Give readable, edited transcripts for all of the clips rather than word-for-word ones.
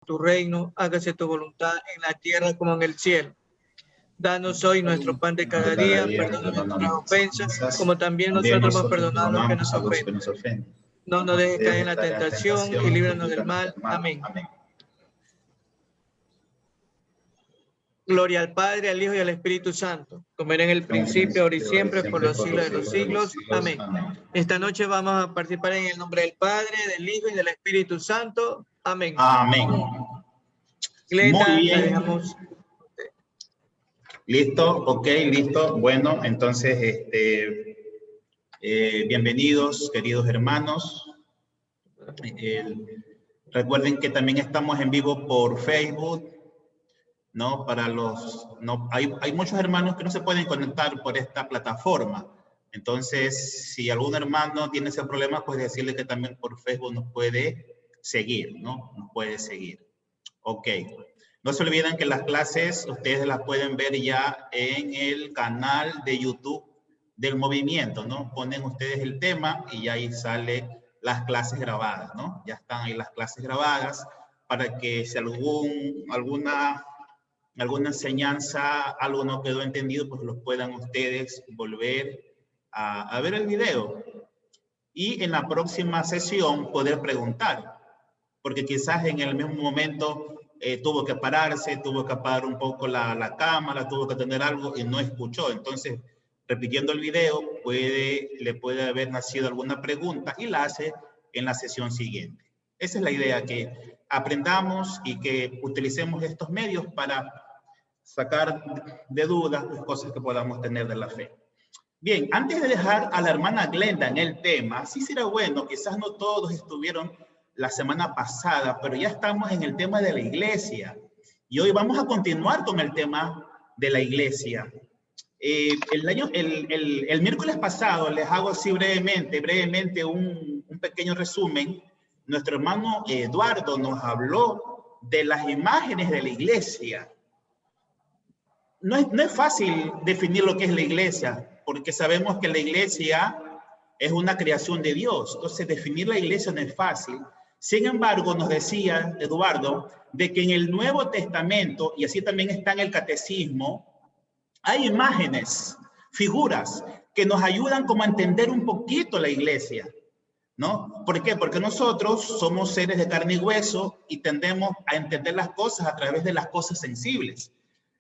tu reino, hágase tu voluntad en la tierra como en el cielo. Danos hoy nuestro pan de cada día, perdona nuestras ofensas, como también nosotros hemos perdonado a los que nos ofenden. No nos dejes caer en la tentación y líbranos del mal. Amén. Gloria al Padre, al Hijo y al Espíritu Santo, como era en el principio, ahora y siempre, por los siglos de los siglos. Amén. Esta noche vamos a participar en el nombre del Padre, del Hijo y del Espíritu Santo. Amén. Amén. Glenda, Muy bien. la dejamos. Listo, ok, listo. Bueno, entonces, bienvenidos, queridos hermanos. Recuerden que también estamos en vivo por Facebook, ¿no? Hay muchos hermanos que no se pueden conectar por esta plataforma. Entonces, si algún hermano tiene ese problema, pues decirle que también por Facebook nos puede seguir, ¿no? Nos puede seguir. Ok. No se olviden que las clases ustedes las pueden ver ya en el canal de YouTube del movimiento, ¿no? Ponen ustedes el tema y ya ahí sale las clases grabadas, ¿no? Ya están ahí las clases grabadas para que si alguna enseñanza, algo no quedó entendido, pues los puedan ustedes volver a ver el video. Y en la próxima sesión poder preguntar, porque quizás en el mismo momento tuvo que pararse, tuvo que apagar un poco la cámara, tuvo que tener algo y no escuchó. Entonces, repitiendo el video, le puede haber nacido alguna pregunta y la hace en la sesión siguiente. Esa es la idea, que aprendamos y que utilicemos estos medios para sacar de dudas las cosas que podamos tener de la fe. Bien, antes de dejar a la hermana Glenda en el tema, sí será bueno, quizás no todos estuvieron la semana pasada, pero ya estamos en el tema de la iglesia. Y hoy vamos a continuar con el tema de la iglesia. El miércoles pasado, les hago así brevemente un pequeño resumen. Nuestro hermano Eduardo nos habló de las imágenes de la iglesia. No es fácil definir lo que es la iglesia, porque sabemos que la iglesia es una creación de Dios. Entonces, definir la iglesia no es fácil. Sin embargo, nos decía Eduardo de que en el Nuevo Testamento, y así también está en el Catecismo, hay imágenes, figuras que nos ayudan como a entender un poquito la iglesia, ¿no? ¿Por qué? Porque nosotros somos seres de carne y hueso y tendemos a entender las cosas a través de las cosas sensibles,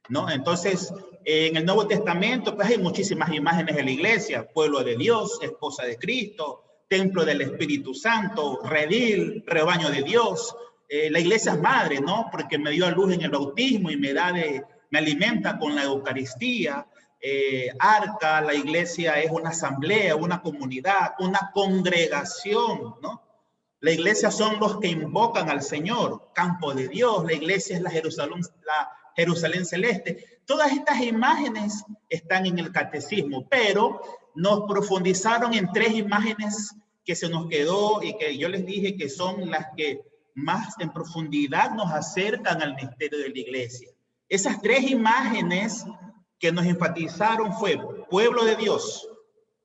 ¿no? Entonces, en el Nuevo Testamento, pues hay muchísimas imágenes de la iglesia: pueblo de Dios, esposa de Cristo, templo del Espíritu Santo, redil, rebaño de Dios. La iglesia es madre, ¿no? Porque me dio a luz en el bautismo y me alimenta con la Eucaristía. Arca, la iglesia es una asamblea, una comunidad, una congregación, ¿no? La iglesia son los que invocan al Señor, campo de Dios. La iglesia es la Jerusalén celeste. Todas estas imágenes están en el catecismo, pero nos profundizaron en tres imágenes que se nos quedó y que yo les dije que son las que más en profundidad nos acercan al misterio de la iglesia. Esas tres imágenes que nos enfatizaron fue pueblo de Dios,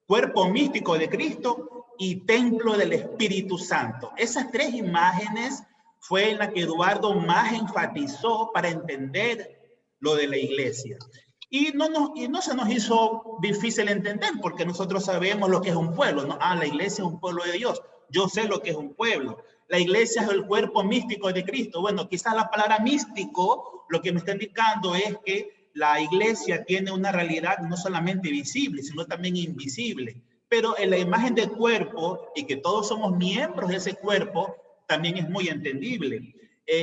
cuerpo místico de Cristo y templo del Espíritu Santo. Esas tres imágenes fue en la que Eduardo más enfatizó para entender lo de la iglesia. Y no se nos hizo difícil entender, porque nosotros sabemos lo que es un pueblo, ¿no? La iglesia es un pueblo de Dios. Yo sé lo que es un pueblo. La iglesia es el cuerpo místico de Cristo. Bueno, quizás la palabra místico lo que me está indicando es que la iglesia tiene una realidad no solamente visible, sino también invisible. Pero en la imagen del cuerpo, y que todos somos miembros de ese cuerpo, también es muy entendible.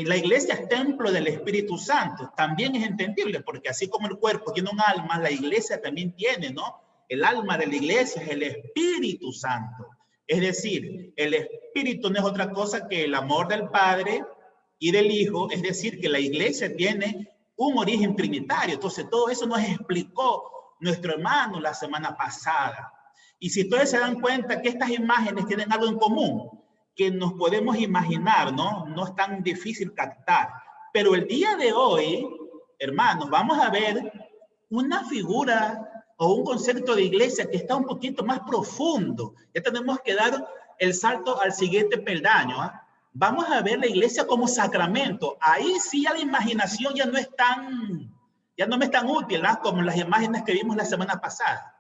La iglesia es templo del Espíritu Santo, también es entendible, porque así como el cuerpo tiene un alma, la iglesia también tiene, ¿no? El alma de la iglesia es el Espíritu Santo. Es decir, el Espíritu no es otra cosa que el amor del Padre y del Hijo, es decir, que la iglesia tiene un origen trinitario. Entonces, todo eso nos explicó nuestro hermano la semana pasada. Y si ustedes se dan cuenta que estas imágenes tienen algo en común, que nos podemos imaginar, ¿no? No es tan difícil captar. Pero el día de hoy, hermanos, vamos a ver una figura o un concepto de iglesia que está un poquito más profundo. Ya tenemos que dar el salto al siguiente peldaño, ¿eh? vamos a ver la iglesia como sacramento. Ahí sí ya la imaginación ya no es tan, ya no me es tan útil, ¿no? Como las imágenes que vimos la semana pasada.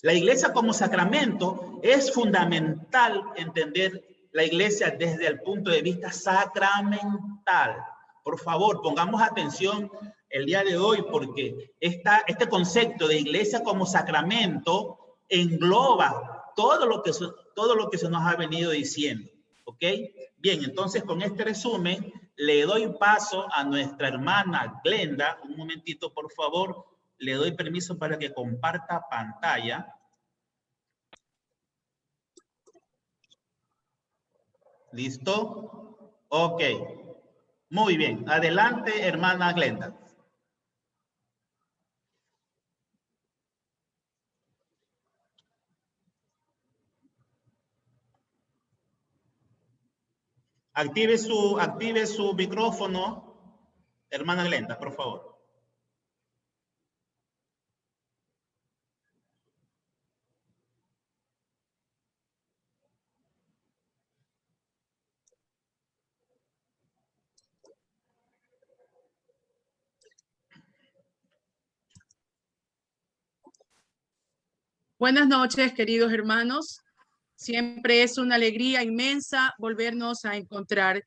La iglesia como sacramento es fundamental entender la iglesia desde el punto de vista sacramental. Por favor, pongamos atención el día de hoy porque este concepto de iglesia como sacramento engloba todo lo que se nos ha venido diciendo. ¿Ok? Bien, entonces con este resumen le doy paso a nuestra hermana Glenda. Un momentito, por favor. Le doy permiso para que comparta pantalla. ¿Listo? Ok. Muy bien. Adelante, hermana Glenda. Active su micrófono, hermana Glenda, por favor. Buenas noches, queridos hermanos. Siempre es una alegría inmensa volvernos a encontrar.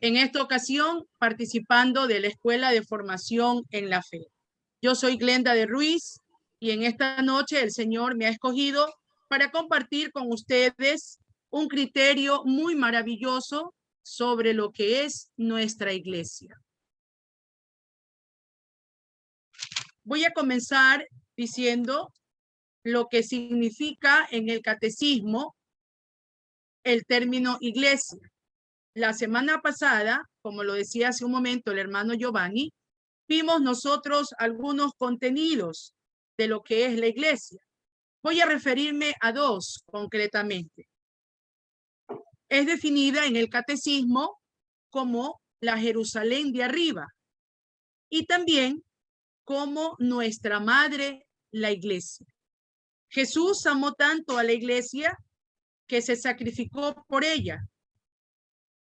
En esta ocasión, participando de la Escuela de Formación en la Fe. Yo soy Glenda de Ruiz y en esta noche el Señor me ha escogido para compartir con ustedes un criterio muy maravilloso sobre lo que es nuestra iglesia. Voy a comenzar diciendo lo que significa en el catecismo el término iglesia. La semana pasada, como lo decía hace un momento el hermano Giovanni, vimos nosotros algunos contenidos de lo que es la iglesia. Voy a referirme a dos concretamente. Es definida en el catecismo como la Jerusalén de arriba y también como nuestra madre, la iglesia. Jesús amó tanto a la iglesia que se sacrificó por ella,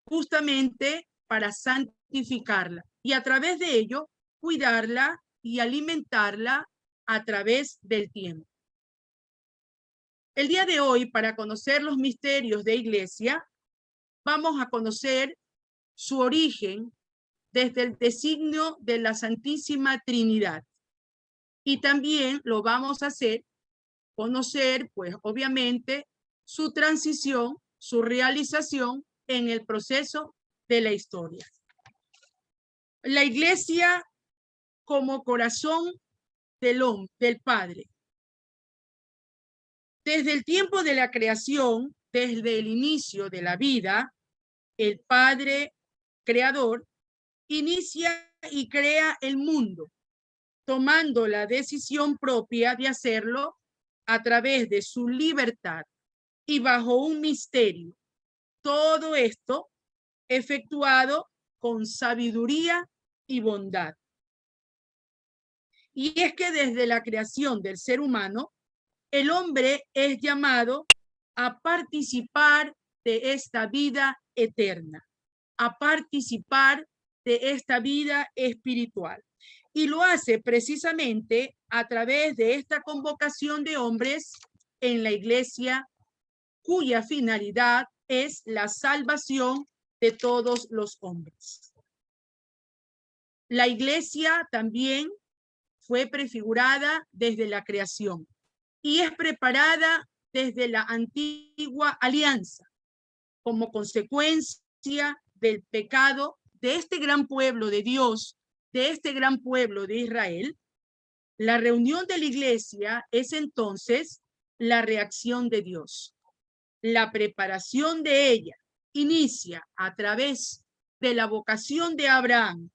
justamente para santificarla y a través de ello cuidarla y alimentarla a través del tiempo. El día de hoy, para conocer los misterios de iglesia, vamos a conocer su origen desde el designio de la Santísima Trinidad. Y también lo vamos a hacer conocer, pues obviamente, su transición, su realización en el proceso de la historia. La iglesia como corazón del hombre, del Padre. Desde el tiempo de la creación, desde el inicio de la vida, el Padre Creador inicia y crea el mundo, tomando la decisión propia de hacerlo a través de su libertad y bajo un misterio. Todo esto efectuado con sabiduría y bondad. Y es que desde la creación del ser humano, el hombre es llamado a participar de esta vida eterna, a participar de esta vida espiritual. Y lo hace precisamente a través de esta convocación de hombres en la iglesia, cuya finalidad es la salvación de todos los hombres. La iglesia también fue prefigurada desde la creación y es preparada desde la antigua alianza como consecuencia del pecado de este gran pueblo de Dios, de este gran pueblo de Israel. La reunión de la iglesia es entonces la reacción de Dios. La preparación de ella inicia a través de la vocación de Abraham,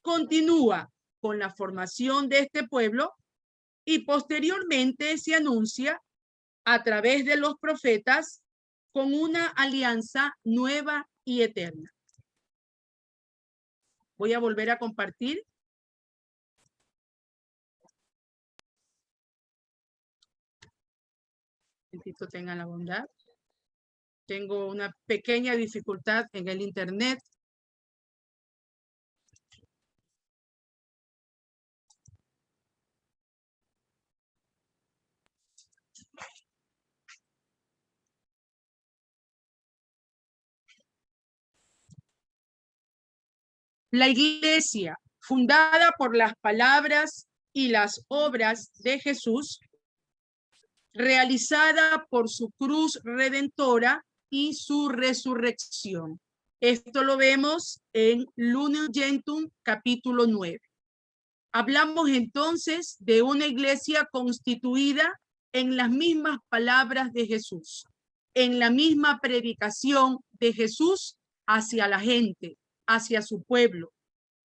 continúa con la formación de este pueblo y posteriormente se anuncia a través de los profetas con una alianza nueva y eterna. Voy a volver a compartir. Bendito tenga la bondad. Tengo una pequeña dificultad en el internet. La iglesia, fundada por las palabras y las obras de Jesús, realizada por su cruz redentora y su resurrección. Esto lo vemos en Lumen Gentium, capítulo 9. Hablamos entonces de una iglesia constituida en las mismas palabras de Jesús, en la misma predicación de Jesús hacia la gente, hacia su pueblo,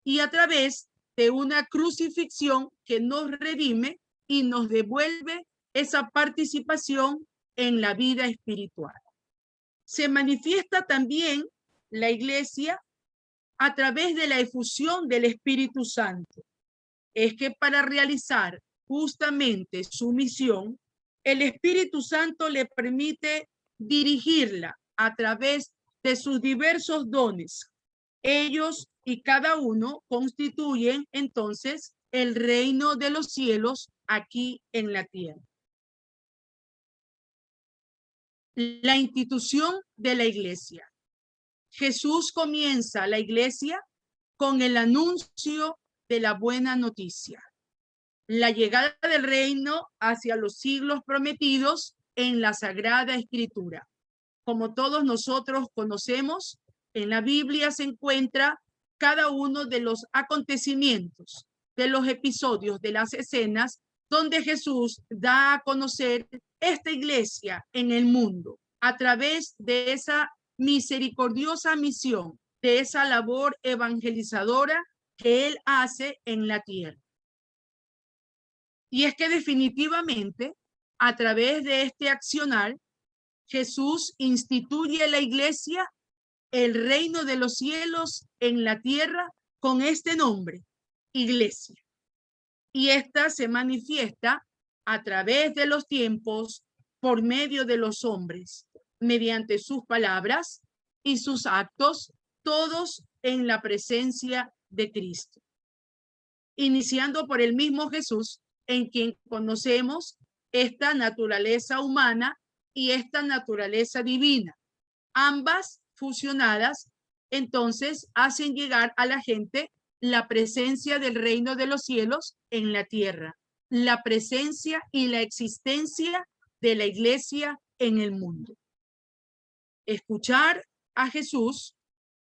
y a través de una crucifixión que nos redime y nos devuelve esa participación en la vida espiritual. Se manifiesta también la iglesia a través de la efusión del Espíritu Santo. Es que para realizar justamente su misión, el Espíritu Santo le permite dirigirla a través de sus diversos dones. Ellos y cada uno constituyen entonces el reino de los cielos aquí en la tierra. La institución de la iglesia. Jesús comienza la iglesia con el anuncio de la buena noticia, la llegada del reino hacia los siglos prometidos en la Sagrada Escritura. Como todos nosotros conocemos, en la Biblia se encuentra cada uno de los acontecimientos, de los episodios, de las escenas donde Jesús da a conocer esta iglesia en el mundo a través de esa misericordiosa misión, de esa labor evangelizadora que él hace en la tierra. Y es que definitivamente, a través de este accionar, Jesús instituye la iglesia, el reino de los cielos en la tierra, con este nombre, iglesia. Y esta se manifiesta a través de los tiempos por medio de los hombres, mediante sus palabras y sus actos, todos en la presencia de Cristo. Iniciando por el mismo Jesús, en quien conocemos esta naturaleza humana y esta naturaleza divina. Ambas fusionadas, entonces, hacen llegar a la gente la presencia del reino de los cielos en la tierra, la presencia y la existencia de la iglesia en el mundo. Escuchar a Jesús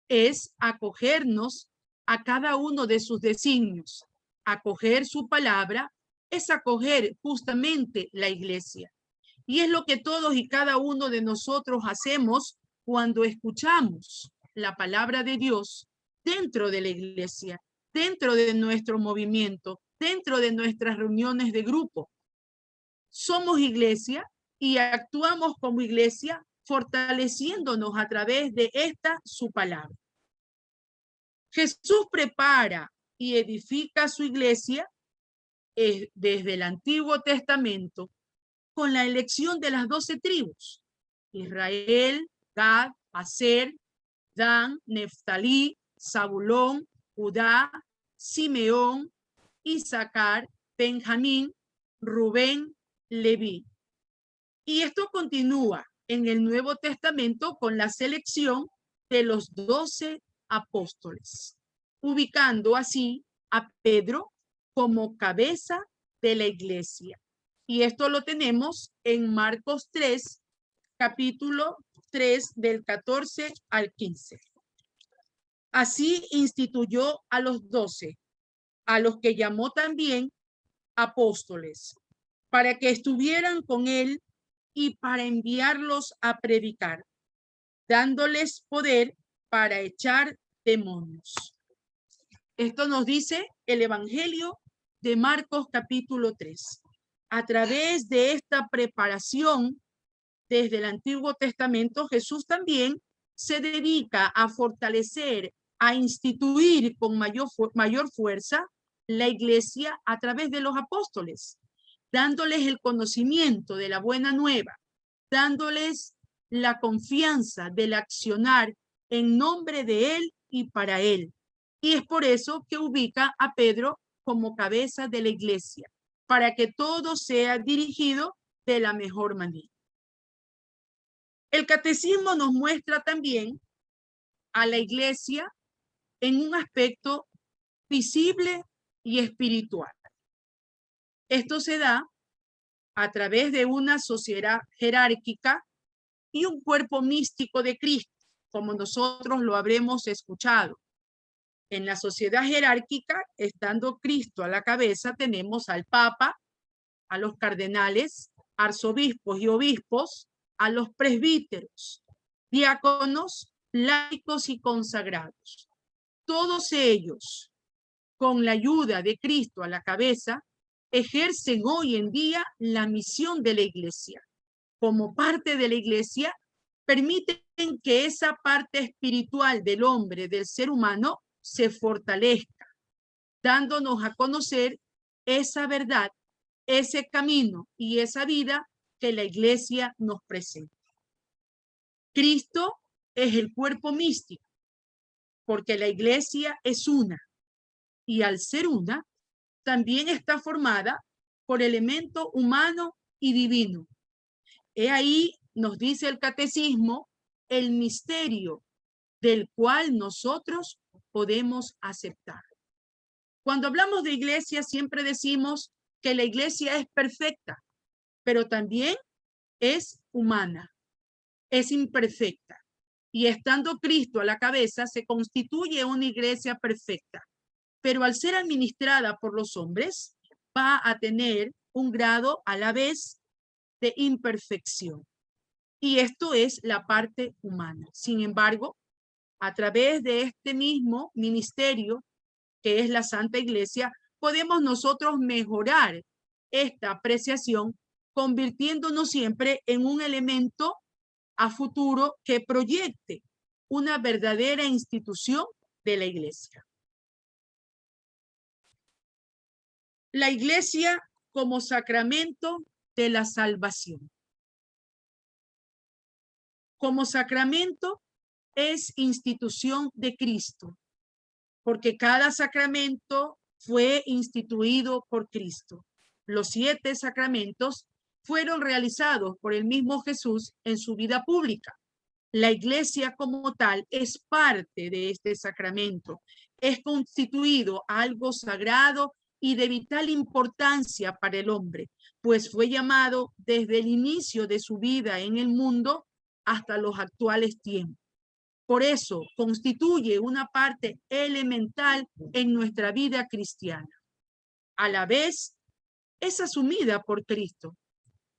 es acogernos a cada uno de sus designios. Acoger su palabra es acoger justamente la iglesia. Y es lo que todos y cada uno de nosotros hacemos cuando escuchamos la palabra de Dios dentro de la iglesia, dentro de nuestro movimiento, dentro de nuestras reuniones de grupo. Somos iglesia y actuamos como iglesia fortaleciéndonos a través de esta su palabra. Jesús prepara y edifica su iglesia desde el Antiguo Testamento con la elección de las 12 tribus: Israel, Gad, Aser, Dan, Neftalí, Zabulón, Judá, Simeón, Isaacar, Benjamín, Rubén, Leví. Y esto continúa en el Nuevo Testamento con la selección de los 12 apóstoles, ubicando así a Pedro como cabeza de la iglesia. Y esto lo tenemos en Marcos 3, capítulo 3, del 14 al 15. Así instituyó a los 12, a los que llamó también apóstoles, para que estuvieran con él y para enviarlos a predicar, dándoles poder para echar demonios. Esto nos dice el Evangelio de Marcos capítulo 3. A través de esta preparación desde el Antiguo Testamento, Jesús también se dedica a fortalecer, a instituir con mayor fuerza la iglesia a través de los apóstoles, dándoles el conocimiento de la buena nueva, dándoles la confianza del accionar en nombre de Él y para Él. Y es por eso que ubica a Pedro como cabeza de la iglesia, para que todo sea dirigido de la mejor manera. El catecismo nos muestra también a la iglesia en un aspecto visible y espiritual. Esto se da a través de una sociedad jerárquica y un cuerpo místico de Cristo, como nosotros lo habremos escuchado. En la sociedad jerárquica, estando Cristo a la cabeza, tenemos al Papa, a los cardenales, arzobispos y obispos, a los presbíteros, diáconos, laicos y consagrados. Todos ellos, con la ayuda de Cristo a la cabeza, ejercen hoy en día la misión de la iglesia. Como parte de la iglesia, permiten que esa parte espiritual del hombre, del ser humano, se fortalezca, dándonos a conocer esa verdad, ese camino y esa vida que la iglesia nos presenta. Cristo es el cuerpo místico, porque la iglesia es una, y al ser una, también está formada por elementos humano y divino. He ahí, nos dice el catecismo, el misterio del cual nosotros podemos aceptar. Cuando hablamos de iglesia, siempre decimos que la iglesia es perfecta, pero también es humana, es imperfecta. Y estando Cristo a la cabeza, se constituye una iglesia perfecta. Pero al ser administrada por los hombres, va a tener un grado a la vez de imperfección. Y esto es la parte humana. Sin embargo, a través de este mismo ministerio, que es la Santa Iglesia, podemos nosotros mejorar esta apreciación, convirtiéndonos siempre en un elemento a futuro que proyecte una verdadera institución de la Iglesia. La Iglesia como sacramento de la salvación. Como sacramento es institución de Cristo, porque cada sacramento fue instituido por Cristo. Los 7 sacramentos fueron realizados por el mismo Jesús en su vida pública. La iglesia como tal es parte de este sacramento. Es constituido algo sagrado y de vital importancia para el hombre, pues fue llamado desde el inicio de su vida en el mundo hasta los actuales tiempos. Por eso constituye una parte elemental en nuestra vida cristiana. A la vez, es asumida por Cristo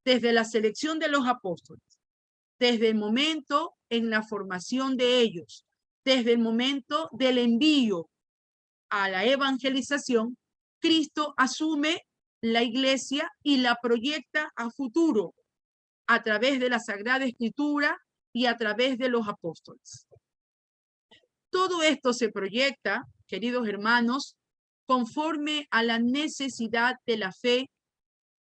desde la selección de los apóstoles, desde el momento en la formación de ellos, desde el momento del envío a la evangelización. Cristo asume la iglesia y la proyecta a futuro a través de la Sagrada Escritura y a través de los apóstoles. Todo esto se proyecta, queridos hermanos, conforme a la necesidad de la fe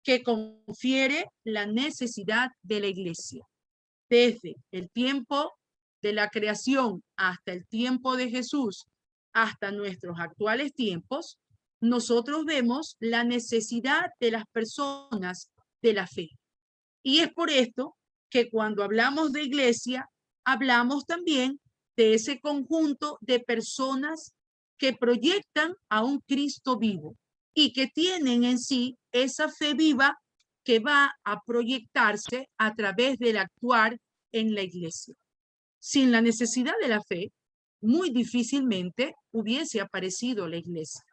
que confiere la necesidad de la iglesia. Desde el tiempo de la creación hasta el tiempo de Jesús, hasta nuestros actuales tiempos, nosotros vemos la necesidad de las personas de la fe. Y es por esto que cuando hablamos de iglesia, hablamos también de ese conjunto de personas que proyectan a un Cristo vivo y que tienen en sí esa fe viva que va a proyectarse a través del actuar en la iglesia. Sin la necesidad de la fe, muy difícilmente hubiese aparecido la iglesia.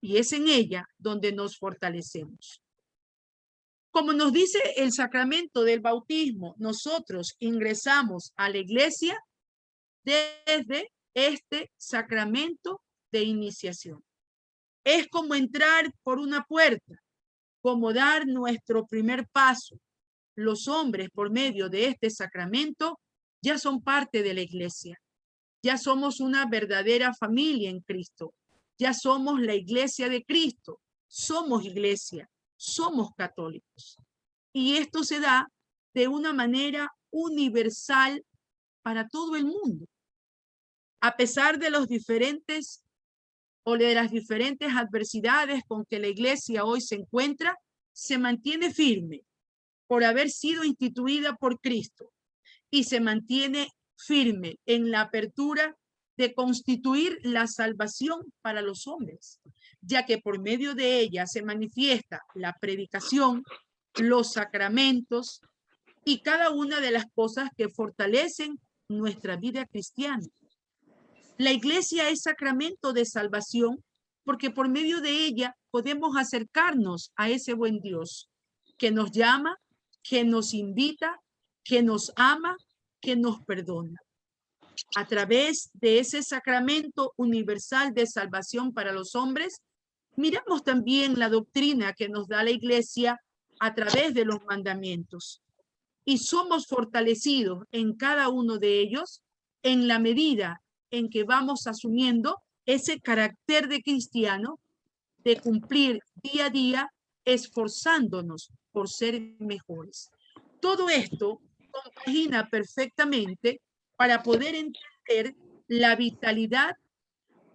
Y es en ella donde nos fortalecemos. Como nos dice el sacramento del bautismo, nosotros ingresamos a la iglesia desde este sacramento de iniciación. Es como entrar por una puerta, como dar nuestro primer paso. Los hombres, por medio de este sacramento, ya son parte de la iglesia. Ya somos una verdadera familia en Cristo. Ya somos la iglesia de Cristo. Somos iglesia. Somos católicos. Y esto se da de una manera universal para todo el mundo. A pesar de los diferentes o de las diferentes adversidades con que la iglesia hoy se encuentra, se mantiene firme por haber sido instituida por Cristo y se mantiene firme en la apertura de constituir la salvación para los hombres, ya que por medio de ella se manifiesta la predicación, los sacramentos y cada una de las cosas que fortalecen nuestra vida cristiana. La iglesia es sacramento de salvación porque por medio de ella podemos acercarnos a ese buen Dios que nos llama, que nos invita, que nos ama, que nos perdona. A través de ese sacramento universal de salvación para los hombres, miramos también la doctrina que nos da la iglesia a través de los mandamientos. Y somos fortalecidos en cada uno de ellos en la medida en que vamos asumiendo ese carácter de cristiano, de cumplir día a día, esforzándonos por ser mejores. Todo esto compagina perfectamente para poder entender la vitalidad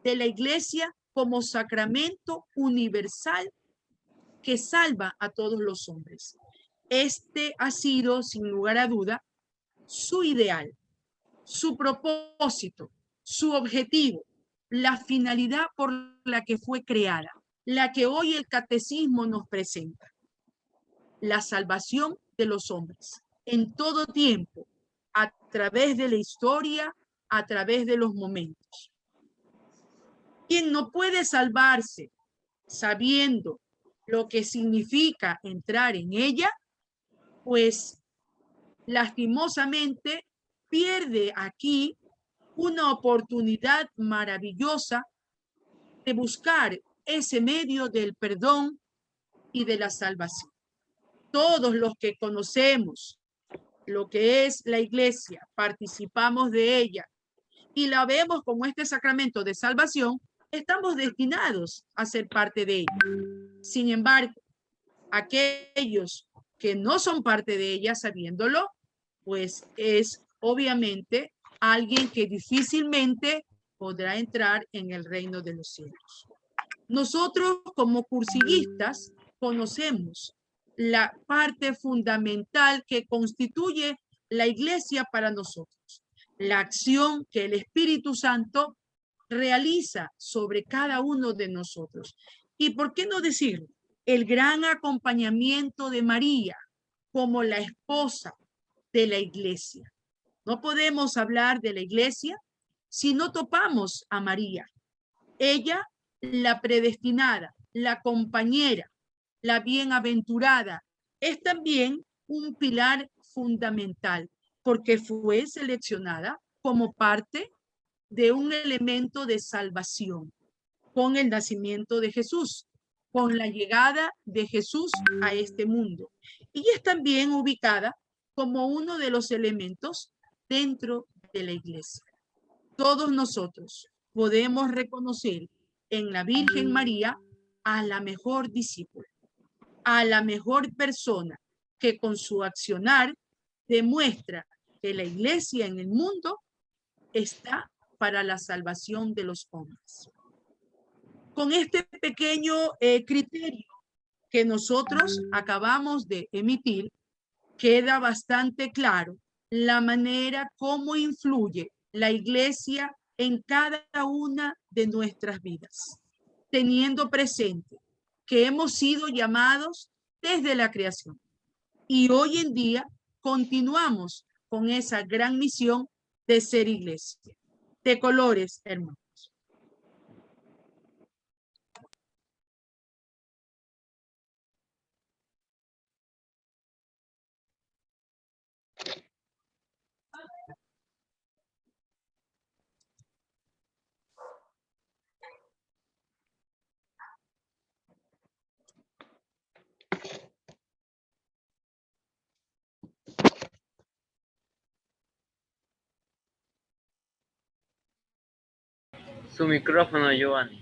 de la iglesia como sacramento universal que salva a todos los hombres. Este ha sido, sin lugar a duda, su ideal, su propósito, su objetivo, la finalidad por la que fue creada, la que hoy el catecismo nos presenta. La salvación de los hombres en todo tiempo, a través de la historia, a través de los momentos. Quien no puede salvarse sabiendo lo que significa entrar en ella, pues lastimosamente pierde aquí una oportunidad maravillosa de buscar ese medio del perdón y de la salvación. Todos los que conocemos lo que es la iglesia, participamos de ella y la vemos como este sacramento de salvación, estamos destinados a ser parte de ella. Sin embargo, aquellos que no son parte de ella sabiéndolo, pues es obviamente alguien que difícilmente podrá entrar en el reino de los cielos. Nosotros como cursillistas conocemos la parte fundamental que constituye la iglesia para nosotros, la acción que el Espíritu Santo realiza sobre cada uno de nosotros. ¿Y por qué no decirlo? El gran acompañamiento de María como la esposa de la iglesia. No podemos hablar de la iglesia si no topamos a María. Ella, la predestinada, la compañera, la bienaventurada, es también un pilar fundamental porque fue seleccionada como parte de un elemento de salvación con el nacimiento de Jesús, con la llegada de Jesús a este mundo. Y es también ubicada como uno de los elementos dentro de la iglesia. Todos nosotros podemos reconocer en la Virgen María a la mejor discípula, a la mejor persona que con su accionar demuestra que la iglesia en el mundo está para la salvación de los hombres. Con este pequeño criterio que nosotros acabamos de emitir, queda bastante claro la manera como influye la iglesia en cada una de nuestras vidas, teniendo presente que hemos sido llamados desde la creación y hoy en día continuamos con esa gran misión de ser iglesia. De colores, hermanos. Su micrófono, Giovanni.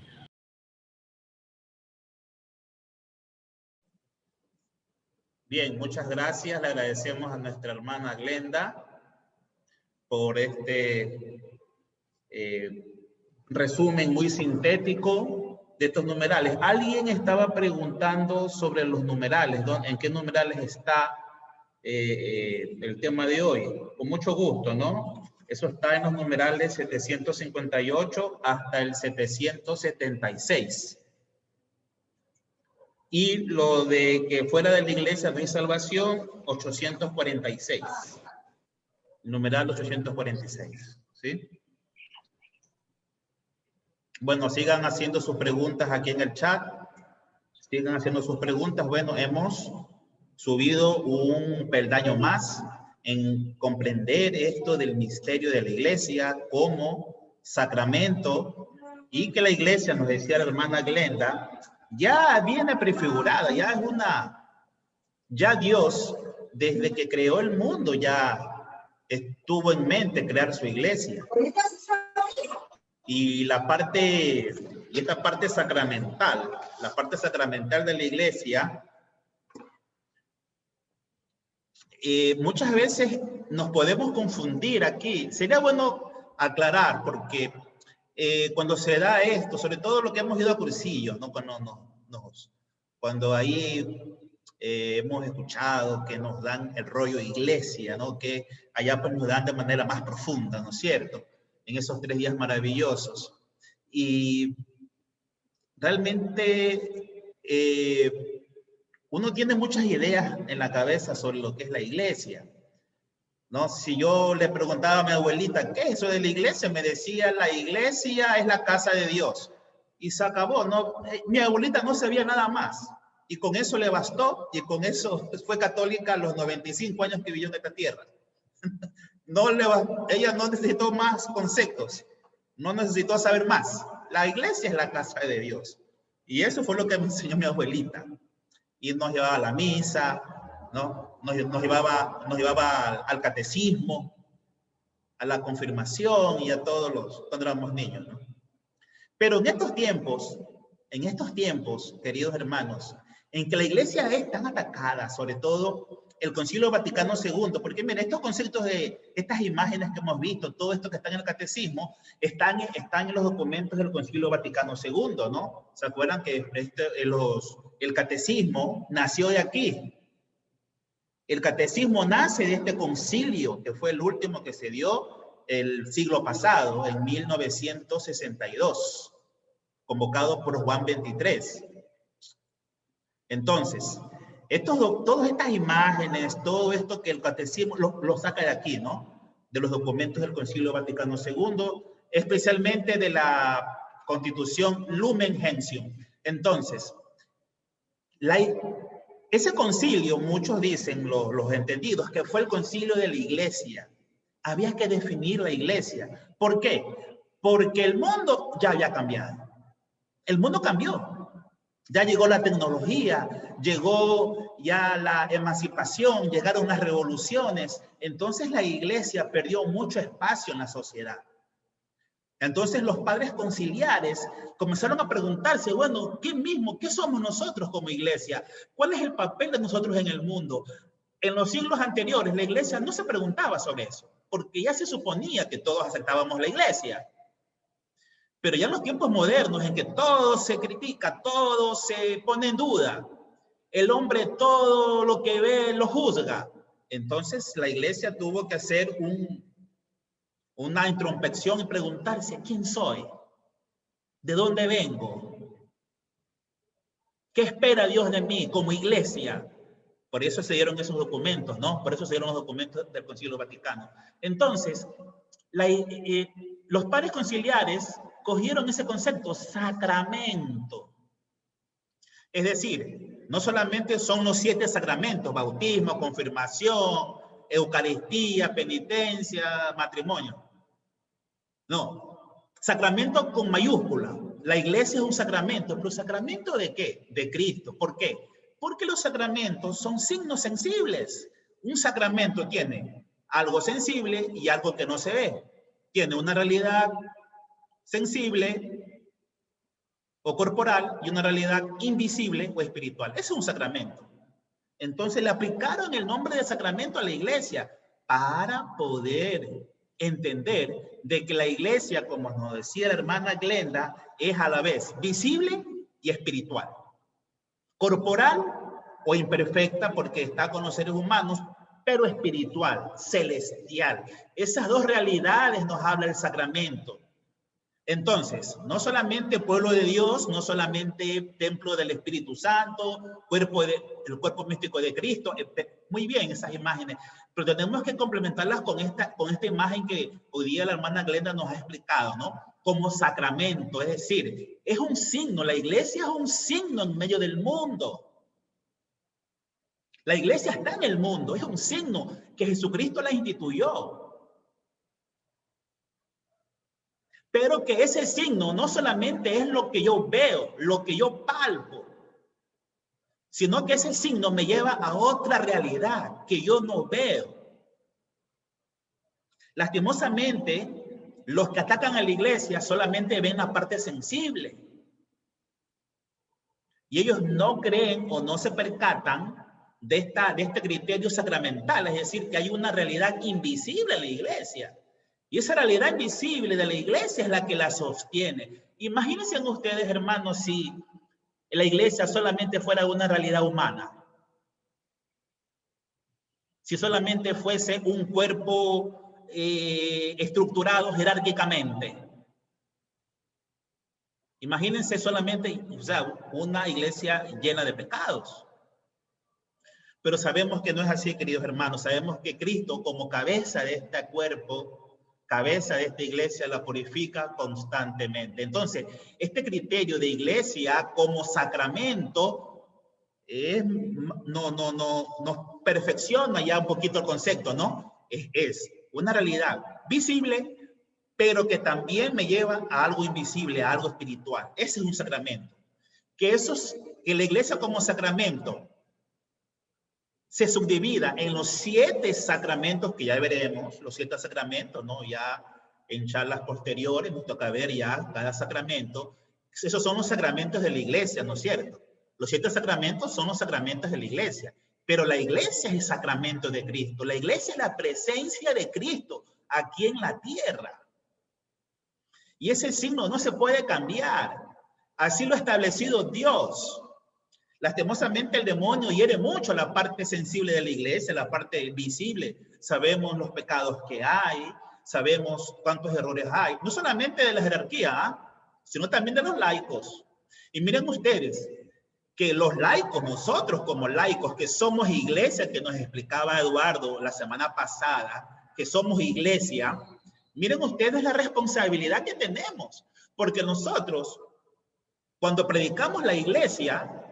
Bien, muchas gracias. Le agradecemos a nuestra hermana Glenda por este resumen muy sintético de estos numerales. Alguien estaba preguntando sobre los numerales, ¿en qué numerales está el tema de hoy? Con mucho gusto, ¿no? Eso está en los numerales 758 hasta el 776. Y lo de que fuera de la iglesia no hay salvación, 846. Numeral 846, ¿sí? Bueno, sigan haciendo sus preguntas aquí en el chat. Sigan haciendo sus preguntas. Bueno, hemos subido un peldaño más en comprender esto del misterio de la iglesia como sacramento, y que la iglesia, nos decía la hermana Glenda, ya viene prefigurada, ya es ya Dios, desde que creó el mundo, ya estuvo en mente crear su iglesia. Y esta parte sacramental, la parte sacramental de la iglesia, muchas veces nos podemos confundir aquí. Sería bueno aclarar, porque cuando se da esto, sobre todo lo que hemos ido a cursillos, ¿no? Cuando ahí hemos escuchado que nos dan el rollo iglesia, ¿no? Que allá pues nos dan de manera más profunda, ¿no es cierto? En esos 3 días maravillosos. Y realmente uno tiene muchas ideas en la cabeza sobre lo que es la iglesia, ¿no? Si yo le preguntaba a mi abuelita, ¿qué es eso de la iglesia? Me decía, la iglesia es la casa de Dios. Y se acabó, ¿no? Mi abuelita no sabía nada más. Y con eso le bastó, y con eso fue católica a los 95 años que vivió en esta tierra. Ella no necesitó más conceptos, no necesitó saber más. La iglesia es la casa de Dios. Y eso fue lo que me enseñó mi abuelita. Y nos llevaba a la misa, ¿no? Nos llevaba al catecismo, a la confirmación y a todos cuando éramos niños, ¿no? Pero en estos tiempos, queridos hermanos, en que la iglesia es tan atacada, sobre todo el Concilio Vaticano II, porque mira, estos conceptos de estas imágenes que hemos visto, todo esto que está en el catecismo, están en los documentos del Concilio Vaticano II, ¿no? ¿Se acuerdan que el catecismo nació de aquí? El catecismo nace de este concilio, que fue el último que se dio el siglo pasado, en 1962, convocado por Juan XXIII. Entonces, todas estas imágenes, todo esto que el catecismo lo saca de aquí, ¿no? De los documentos del Concilio Vaticano II, especialmente de la Constitución Lumen Gentium. Entonces, ese concilio, muchos dicen, los entendidos, que fue el concilio de la iglesia. Había que definir la iglesia. ¿Por qué? Porque el mundo ya había cambiado. El mundo cambió. Ya llegó la tecnología, llegó ya la emancipación, llegaron las revoluciones. Entonces la iglesia perdió mucho espacio en la sociedad. Entonces los padres conciliares comenzaron a preguntarse, bueno, ¿qué somos nosotros como iglesia? ¿Cuál es el papel de nosotros en el mundo? En los siglos anteriores la iglesia no se preguntaba sobre eso, porque ya se suponía que todos aceptábamos la iglesia. Pero ya en los tiempos modernos, en que todo se critica, todo se pone en duda, el hombre todo lo que ve lo juzga, entonces la iglesia tuvo que hacer una introspección y preguntarse, ¿quién soy? ¿De dónde vengo? ¿Qué espera Dios de mí como iglesia? Por eso se dieron esos documentos, ¿no? Por eso se dieron los documentos del Concilio Vaticano. Entonces, los padres conciliares cogieron ese concepto, sacramento. Es decir, no solamente son los 7 sacramentos, bautismo, confirmación, Eucaristía, penitencia, matrimonio. No, sacramento con mayúscula. La iglesia es un sacramento, pero ¿sacramento de qué? De Cristo. ¿Por qué? Porque los sacramentos son signos sensibles. Un sacramento tiene algo sensible y algo que no se ve. Tiene una realidad sensible o corporal y una realidad invisible o espiritual. Eso es un sacramento. Entonces le aplicaron el nombre de sacramento a la iglesia para poder entender de que la iglesia, como nos decía la hermana Glenda, es a la vez visible y espiritual. Corporal o imperfecta porque está con los seres humanos, pero espiritual, celestial. Esas dos realidades nos habla el sacramento. Entonces, no solamente pueblo de Dios, no solamente templo del Espíritu Santo, el cuerpo místico de Cristo, muy bien esas imágenes, pero tenemos que complementarlas con esta imagen que hoy día la hermana Glenda nos ha explicado, ¿no? Como sacramento, es decir, es un signo, la iglesia es un signo en medio del mundo. La iglesia está en el mundo, es un signo que Jesucristo la instituyó. Pero que ese signo no solamente es lo que yo veo, lo que yo palpo, sino que ese signo me lleva a otra realidad que yo no veo. Lastimosamente, los que atacan a la iglesia solamente ven la parte sensible. Y ellos no creen o no se percatan de este criterio sacramental, es decir, que hay una realidad invisible en la iglesia. Y esa realidad invisible de la iglesia es la que la sostiene. Imagínense ustedes, hermanos, si la iglesia solamente fuera una realidad humana. Si solamente fuese un cuerpo estructurado jerárquicamente. Imagínense solamente, o sea, una iglesia llena de pecados. Pero sabemos que no es así, queridos hermanos. Sabemos que Cristo, como cabeza de este cuerpo, cabeza de esta iglesia, la purifica constantemente. Entonces, este criterio de iglesia como sacramento nos perfecciona ya un poquito el concepto, ¿no? Es una realidad visible, pero que también me lleva a algo invisible, a algo espiritual. Ese es un sacramento. Que la iglesia como sacramento se subdivida en los 7 sacramentos que ya veremos, los 7 sacramentos, ¿no? Ya en charlas posteriores nos toca ver ya cada sacramento. Esos son los sacramentos de la iglesia, ¿no es cierto? Los 7 sacramentos son los sacramentos de la iglesia, pero la iglesia es el sacramento de Cristo. La iglesia es la presencia de Cristo aquí en la tierra. Y ese signo no se puede cambiar. Así lo ha establecido Dios. Lastimosamente el demonio hiere mucho la parte sensible de la iglesia, la parte visible. Sabemos los pecados que hay, sabemos cuántos errores hay, no solamente de la jerarquía, sino también de los laicos. Y miren ustedes que los laicos, nosotros como laicos que somos iglesia, que nos explicaba Eduardo la semana pasada, que somos iglesia, miren ustedes la responsabilidad que tenemos, porque nosotros cuando predicamos la iglesia,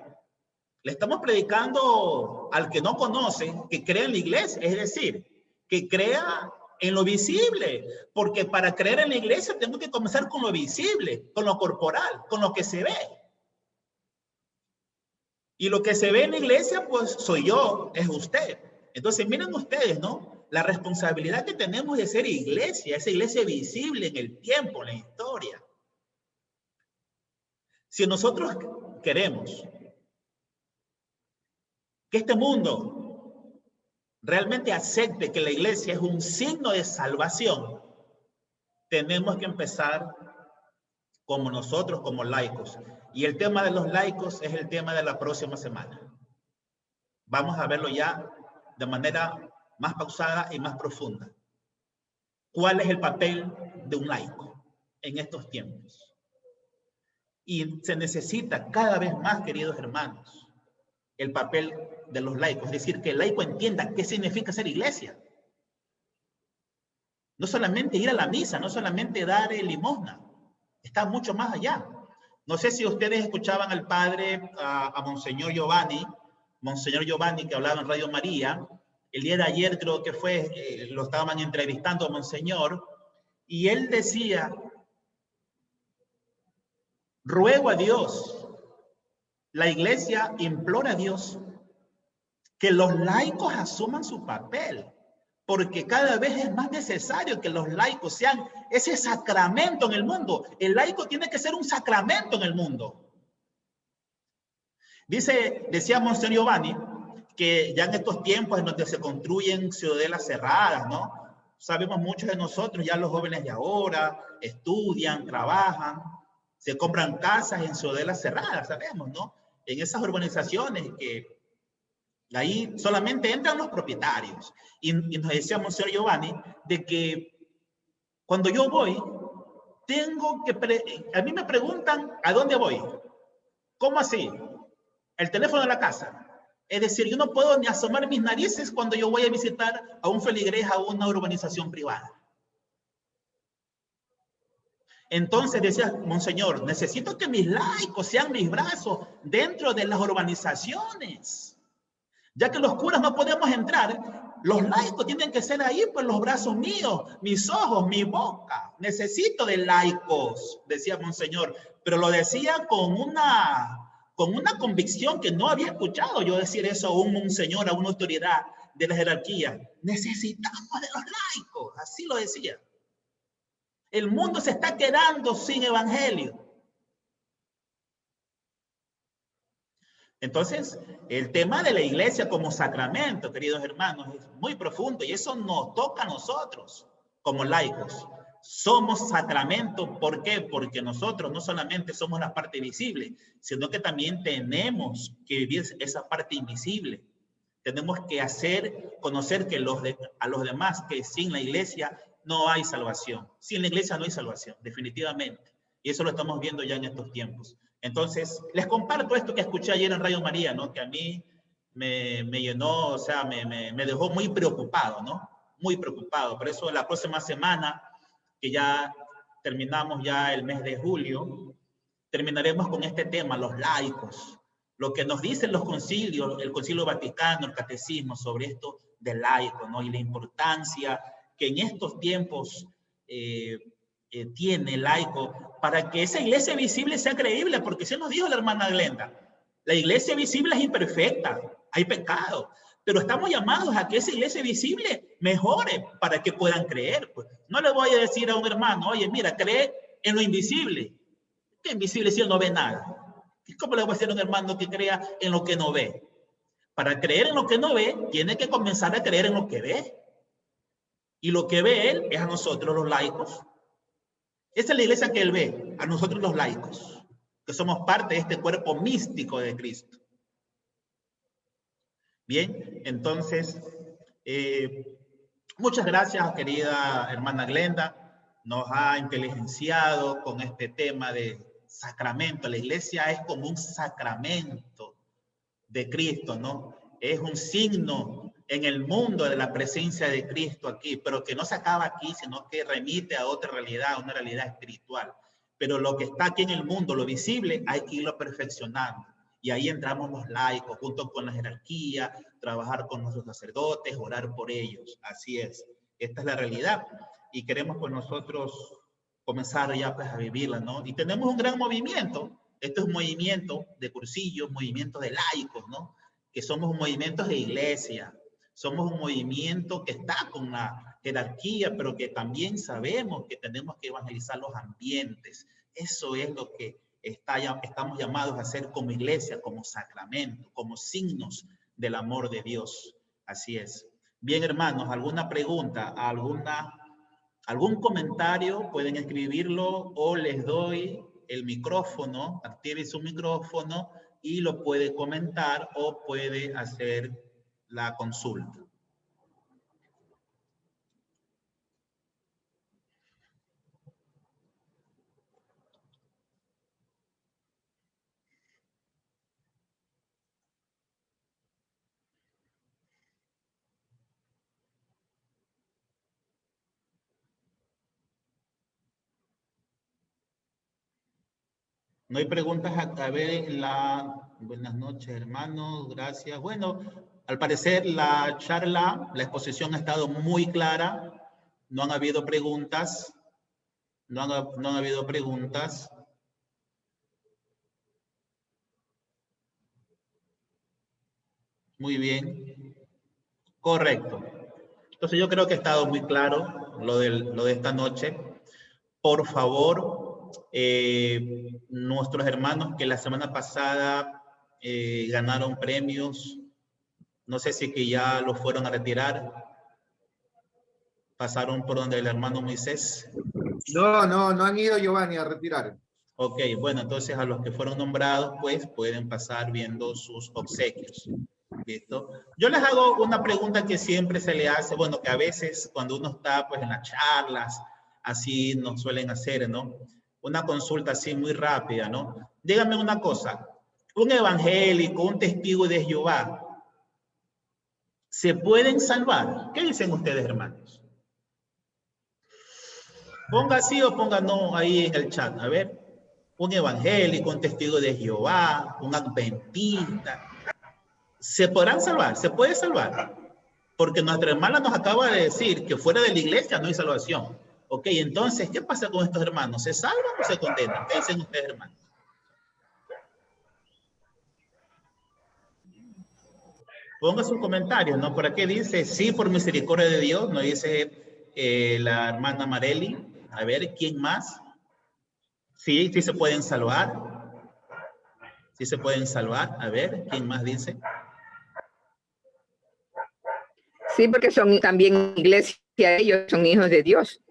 le estamos predicando al que no conoce, que crea en la iglesia, es decir, que crea en lo visible, porque para creer en la iglesia tengo que comenzar con lo visible, con lo corporal, con lo que se ve. Y lo que se ve en la iglesia, pues soy yo, es usted. Entonces miren ustedes, ¿no? La responsabilidad que tenemos de ser iglesia, esa iglesia visible en el tiempo, en la historia. Si nosotros queremos que este mundo realmente acepte que la iglesia es un signo de salvación, tenemos que empezar como nosotros, como laicos. Y el tema de los laicos es el tema de la próxima semana. Vamos a verlo ya de manera más pausada y más profunda. ¿Cuál es el papel de un laico en estos tiempos? Y se necesita cada vez más, queridos hermanos, el papel de los laicos. Es decir, que el laico entienda qué significa ser iglesia. No solamente ir a la misa, no solamente dar limosna. Está mucho más allá. No sé si ustedes escuchaban al padre, a Monseñor Giovanni, que hablaba en Radio María. El día de ayer creo que fue, lo estaban entrevistando a Monseñor, y él decía, ruego a Dios, la iglesia implora a Dios que los laicos asuman su papel, porque cada vez es más necesario que los laicos sean ese sacramento en el mundo. El laico tiene que ser un sacramento en el mundo. Decía Monseñor Giovanni que ya en estos tiempos en donde se construyen ciudadelas cerradas, ¿no? sabemos muchos de nosotros, ya los jóvenes de ahora, estudian, trabajan, se compran casas en ciudadelas cerradas, sabemos, ¿no? En esas urbanizaciones que ahí solamente entran los propietarios. Y nos decía Monseñor Giovanni de que cuando yo voy, a mí me preguntan ¿a dónde voy? ¿Cómo así? El teléfono de la casa. Es decir, yo no puedo ni asomar mis narices cuando yo voy a visitar a un feligrés a una urbanización privada. Entonces decía, Monseñor, necesito que mis laicos sean mis brazos dentro de las urbanizaciones. Ya que los curas no podemos entrar, los laicos tienen que ser ahí, pues los brazos míos, mis ojos, mi boca. Necesito de laicos, decía Monseñor, pero lo decía con una convicción que no había escuchado yo decir eso a un monseñor, a una autoridad de la jerarquía. Necesitamos de los laicos, así lo decía. El mundo se está quedando sin evangelio. Entonces, el tema de la iglesia como sacramento, queridos hermanos, es muy profundo y eso nos toca a nosotros como laicos. Somos sacramento, ¿por qué? Porque nosotros no solamente somos la parte visible, sino que también tenemos que vivir esa parte invisible. Tenemos que hacer conocer que a los demás que sin la iglesia no hay salvación. Sin la iglesia no hay salvación, definitivamente. Y eso lo estamos viendo ya en estos tiempos. Entonces, les comparto esto que escuché ayer en Radio María, ¿no? Que a mí me llenó, o sea, me dejó muy preocupado, ¿no? Muy preocupado. Por eso la próxima semana, que ya terminamos ya el mes de julio, terminaremos con este tema, los laicos. Lo que nos dicen los concilios, el Concilio Vaticano, el Catecismo, sobre esto del laico, ¿no? Y la importancia que en estos tiempos tiene el laico para que esa iglesia visible sea creíble, porque se nos dijo la hermana Glenda, la iglesia visible es imperfecta, hay pecado, pero estamos llamados a que esa iglesia visible mejore para que puedan creer. Pues no le voy a decir a un hermano, oye, mira, cree en lo invisible. ¿Qué invisible si él no ve nada? ¿Cómo le voy a decir a un hermano que crea en lo que no ve? Para creer en lo que no ve, tiene que comenzar a creer en lo que ve. Y lo que ve él es a nosotros los laicos. Esa es la iglesia que él ve, a nosotros los laicos, que somos parte de este cuerpo místico de Cristo. Bien, entonces, muchas gracias, querida hermana Glenda. Nos ha inteligenciado con este tema de sacramento. La iglesia es como un sacramento de Cristo, ¿no? Es un signo en el mundo de la presencia de Cristo aquí, pero que no se acaba aquí, sino que remite a otra realidad, a una realidad espiritual. Pero lo que está aquí en el mundo, lo visible, hay que irlo perfeccionando. Y ahí entramos los laicos, junto con la jerarquía, trabajar con nuestros sacerdotes, orar por ellos. Así es. Esta es la realidad. Y queremos pues nosotros comenzar ya pues a vivirla, ¿no? Y tenemos un gran movimiento. Esto es un movimiento de cursillos, movimiento de laicos, ¿no? Que somos movimientos de iglesia. Somos un movimiento que está con la jerarquía, pero que también sabemos que tenemos que evangelizar los ambientes. Eso es lo que estamos llamados a hacer como iglesia, como sacramento, como signos del amor de Dios. Así es. Bien, hermanos, ¿alguna pregunta? ¿Algún comentario? Pueden escribirlo o les doy el micrófono, active su micrófono y lo puede comentar o puede hacer la consulta. No hay preguntas a ver en la... Buenas noches, hermanos, gracias. Bueno, al parecer la charla, la exposición ha estado muy clara. No han habido preguntas. No han habido preguntas. Muy bien. Correcto. Entonces yo creo que ha estado muy claro lo de esta noche. Por favor, nuestros hermanos que la semana pasada ganaron premios, no sé si que ya los fueron a retirar. ¿Pasaron por donde el hermano Moisés? No han ido, Giovanni, a retirar. Ok, bueno, entonces a los que fueron nombrados, pues pueden pasar viendo sus obsequios. ¿Listo? Yo les hago una pregunta que siempre se le hace, bueno, que a veces cuando uno está pues en las charlas, así nos suelen hacer, ¿no? Una consulta así muy rápida, ¿no? Díganme una cosa, un evangélico, un testigo de Jehová, ¿se pueden salvar? ¿Qué dicen ustedes, hermanos? Ponga sí o ponga no ahí en el chat, a ver. Un evangélico, un testigo de Jehová, un adventista, ¿se podrán salvar? ¿Se puede salvar? Porque nuestra hermana nos acaba de decir que fuera de la iglesia no hay salvación. Ok, entonces, ¿qué pasa con estos hermanos? ¿Se salvan o se condenan? ¿Qué dicen ustedes, hermanos? Ponga sus comentarios, ¿no? Por aquí dice, sí, por misericordia de Dios, nos dice la hermana Marely. A ver, ¿quién más? Sí, sí se pueden salvar. Sí se pueden salvar. A ver, ¿quién más dice? Sí, porque son también iglesia, ellos son hijos de Dios.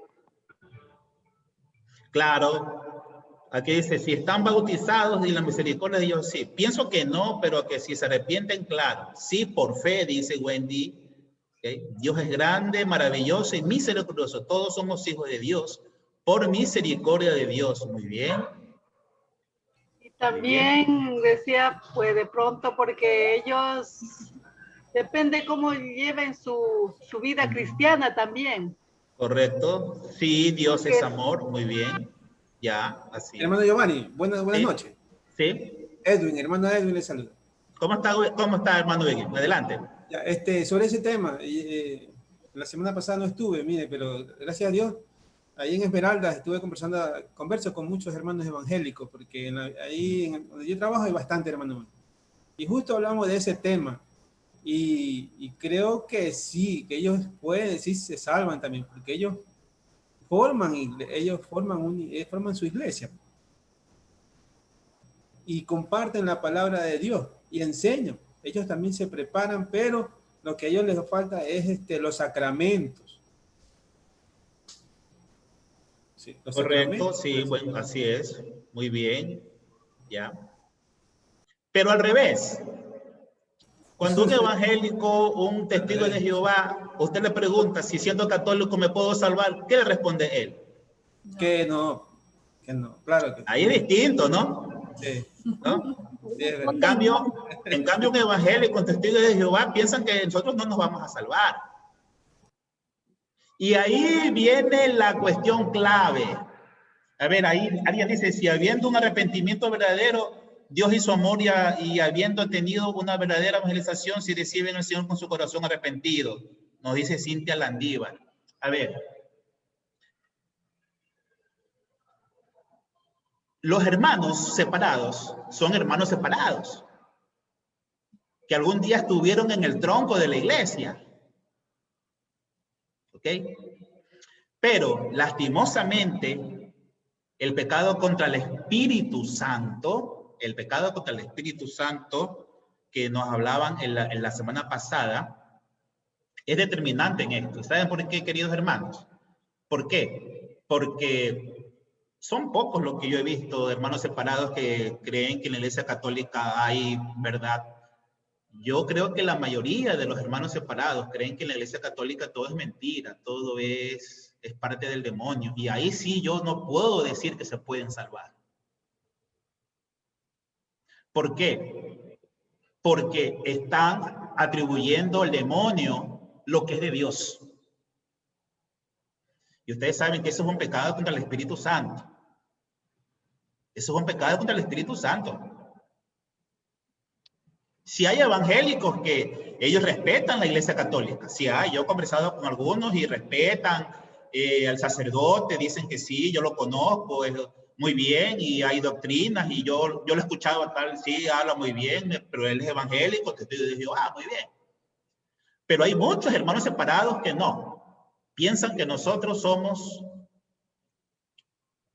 Claro. Aquí dice, si están bautizados y la misericordia de Dios, sí. Pienso que no, pero que si se arrepienten, claro. Sí, por fe, dice Wendy. ¿Okay? Dios es grande, maravilloso y misericordioso. Todos somos hijos de Dios por misericordia de Dios. Muy bien. Y también decía, pues de pronto, porque ellos, depende cómo lleven su vida cristiana también. Correcto. Sí, Dios es amor. Muy bien. Ya, así. Hermano Giovanni, buenas ¿Sí? noches. Sí. Edwin, hermano Edwin, le saluda. ¿Cómo está hermano Edwin? Adelante. Ya, sobre ese tema, la semana pasada no estuve, mire, pero gracias a Dios, ahí en Esmeraldas estuve converso con muchos hermanos evangélicos, porque donde yo trabajo hay bastante hermanos. Y justo hablamos de ese tema. Y creo que sí, que ellos pueden, sí se salvan también, porque ellos forman su iglesia y comparten la palabra de Dios y enseñan. Ellos también se preparan, pero lo que a ellos les falta es los sacramentos. Sí, los Correcto, sacramentos. sí, bueno, así es. Muy bien, ya. Pero al revés, cuando un evangélico, un testigo de Jehová, usted le pregunta si siendo católico me puedo salvar, ¿qué le responde él? Que no, claro que no. Ahí es distinto, ¿no? Sí. ¿No? Sí, En cambio, un evangélico, un testigo de Jehová, piensan que nosotros no nos vamos a salvar. Y ahí viene la cuestión clave. A ver, ahí alguien dice, si habiendo un arrepentimiento verdadero, Dios hizo amor y habiendo tenido una verdadera evangelización, si reciben al Señor con su corazón arrepentido, nos dice Cintia Landívar. A ver, los hermanos separados son hermanos separados, que algún día estuvieron en el tronco de la iglesia. ¿Ok? Pero, lastimosamente, el pecado contra el Espíritu Santo, que nos hablaban en la semana pasada, es determinante en esto. ¿Saben por qué, queridos hermanos? ¿Por qué? Porque son pocos los que yo he visto, hermanos separados, que creen que en la Iglesia Católica hay verdad. Yo creo que la mayoría de los hermanos separados creen que en la Iglesia Católica todo es mentira, todo es parte del demonio. Y ahí sí yo no puedo decir que se pueden salvar. ¿Por qué? Porque están atribuyendo al demonio lo que es de Dios. Y ustedes saben que eso es un pecado contra el Espíritu Santo. Eso es un pecado contra el Espíritu Santo. Si hay evangélicos que ellos respetan la Iglesia Católica, si hay, yo he conversado con algunos y respetan al sacerdote, dicen que sí, yo lo conozco, es muy bien, y hay doctrinas, y yo lo he escuchado tal, sí, habla muy bien, pero él es evangélico, te estoy diciendo, muy bien. Pero hay muchos hermanos separados que no, piensan que nosotros somos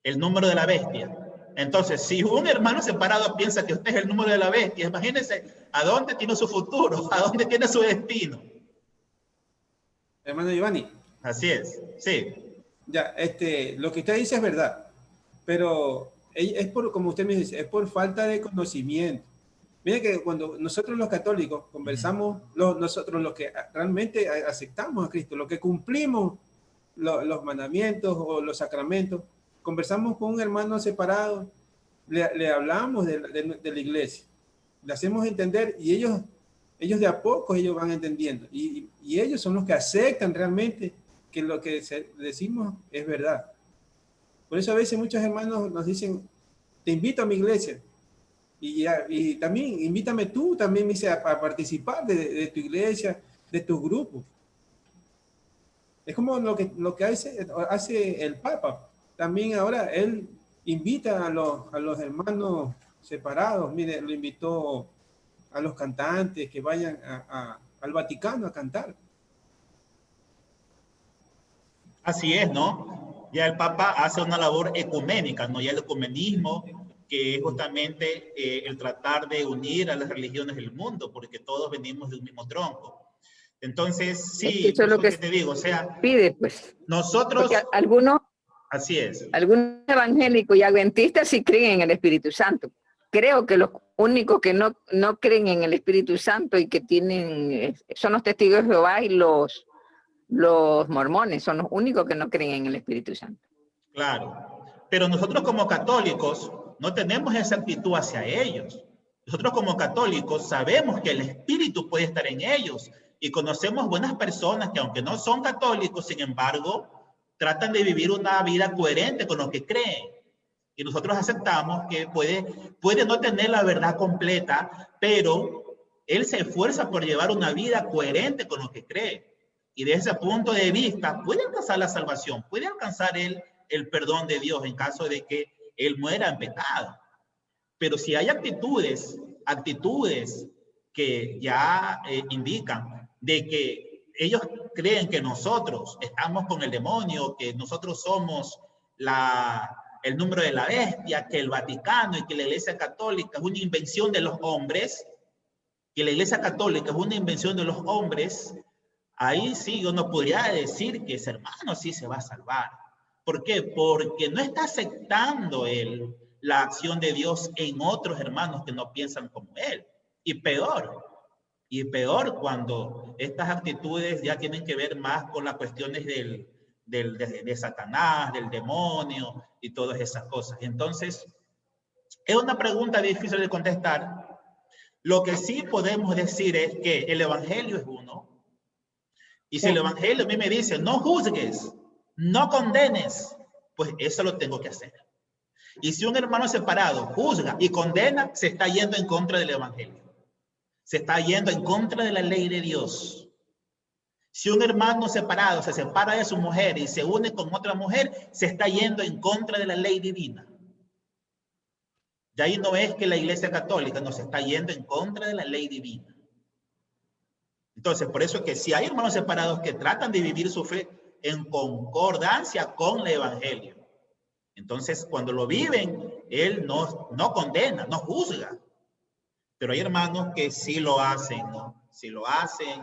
el número de la bestia. Entonces, si un hermano separado piensa que usted es el número de la bestia, imagínense a dónde tiene su futuro, a dónde tiene su destino. Hermano Giovanni, Así es, sí. Ya, lo que usted dice es verdad, pero es por, como usted me dice, es por falta de conocimiento. Mire que cuando nosotros los católicos conversamos, nosotros los que realmente aceptamos a Cristo, los que cumplimos los mandamientos o los sacramentos, conversamos con un hermano separado, le hablamos de la iglesia, le hacemos entender y ellos de a poco ellos van entendiendo y ellos son los que aceptan realmente que lo que decimos es verdad. Por eso a veces muchos hermanos nos dicen, te invito a mi iglesia. Y también invítame tú, también me dice, a participar de tu iglesia, de tus grupos. Es como lo que hace el Papa. También ahora él invita a los hermanos separados. Mire, lo invitó a los cantantes que vayan al Vaticano a cantar. Así es, ¿no? Ya el Papa hace una labor ecuménica, ¿no? Ya el ecumenismo, que es justamente el tratar de unir a las religiones del mundo, porque todos venimos de un mismo tronco. Entonces, sí, es que eso es lo que te digo, o sea, pide, pues. Nosotros, algunos así es. Algunos evangélicos y adventistas sí creen en el Espíritu Santo. Creo que los únicos que no creen en el Espíritu Santo y que tienen, son los testigos de Jehová y los mormones, son los únicos que no creen en el Espíritu Santo. Claro, pero nosotros como católicos no tenemos esa actitud hacia ellos. Nosotros como católicos sabemos que el Espíritu puede estar en ellos y conocemos buenas personas que aunque no son católicos, sin embargo, tratan de vivir una vida coherente con lo que creen. Y nosotros aceptamos que puede no tener la verdad completa, pero él se esfuerza por llevar una vida coherente con lo que cree. Y desde ese punto de vista puede alcanzar la salvación, puede alcanzar el perdón de Dios en caso de que él muera en pecado. Pero si hay actitudes que ya indican de que ellos creen que nosotros estamos con el demonio, que nosotros somos el número de la bestia, que el Vaticano y que la Iglesia Católica es una invención de los hombres, ahí sí uno podría decir que ese hermano sí se va a salvar. ¿Por qué? Porque no está aceptando él la acción de Dios en otros hermanos que no piensan como él. Y peor cuando estas actitudes ya tienen que ver más con las cuestiones de Satanás, del demonio y todas esas cosas. Entonces, es una pregunta difícil de contestar. Lo que sí podemos decir es que el evangelio es uno. Y si el evangelio a mí me dice, no juzgues, no condenes, pues eso lo tengo que hacer. Y si un hermano separado juzga y condena, se está yendo en contra del evangelio. Se está yendo en contra de la ley de Dios. Si un hermano separado se separa de su mujer y se une con otra mujer, se está yendo en contra de la ley divina. Y ahí no es que la Iglesia Católica nos está yendo en contra de la ley divina. Entonces, por eso es que si hay hermanos separados que tratan de vivir su fe en concordancia con el evangelio, entonces cuando lo viven, él no condena, no juzga. Pero hay hermanos que sí lo hacen, ¿no? Sí lo hacen,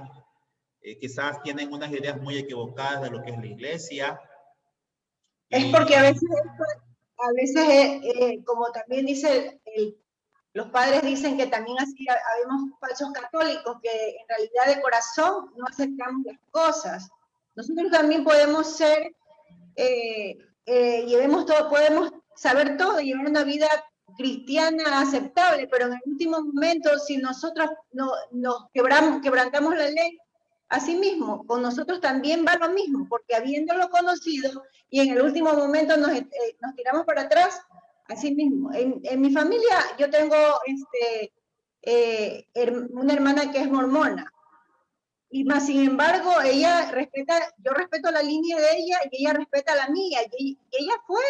quizás tienen unas ideas muy equivocadas de lo que es la iglesia. Es porque a veces como también dice los padres dicen que también así habemos falsos católicos que en realidad de corazón no aceptamos las cosas. Nosotros también podemos ser, podemos saber todo, llevar una vida cristiana aceptable, pero en el último momento, si nosotros nos quebrantamos la ley, así mismo, con nosotros también va lo mismo, porque habiéndolo conocido y en el último momento nos tiramos para atrás, así mismo. En mi familia yo tengo una hermana que es mormona, y más sin embargo yo respeto la línea de ella y ella respeta la mía, y ella fue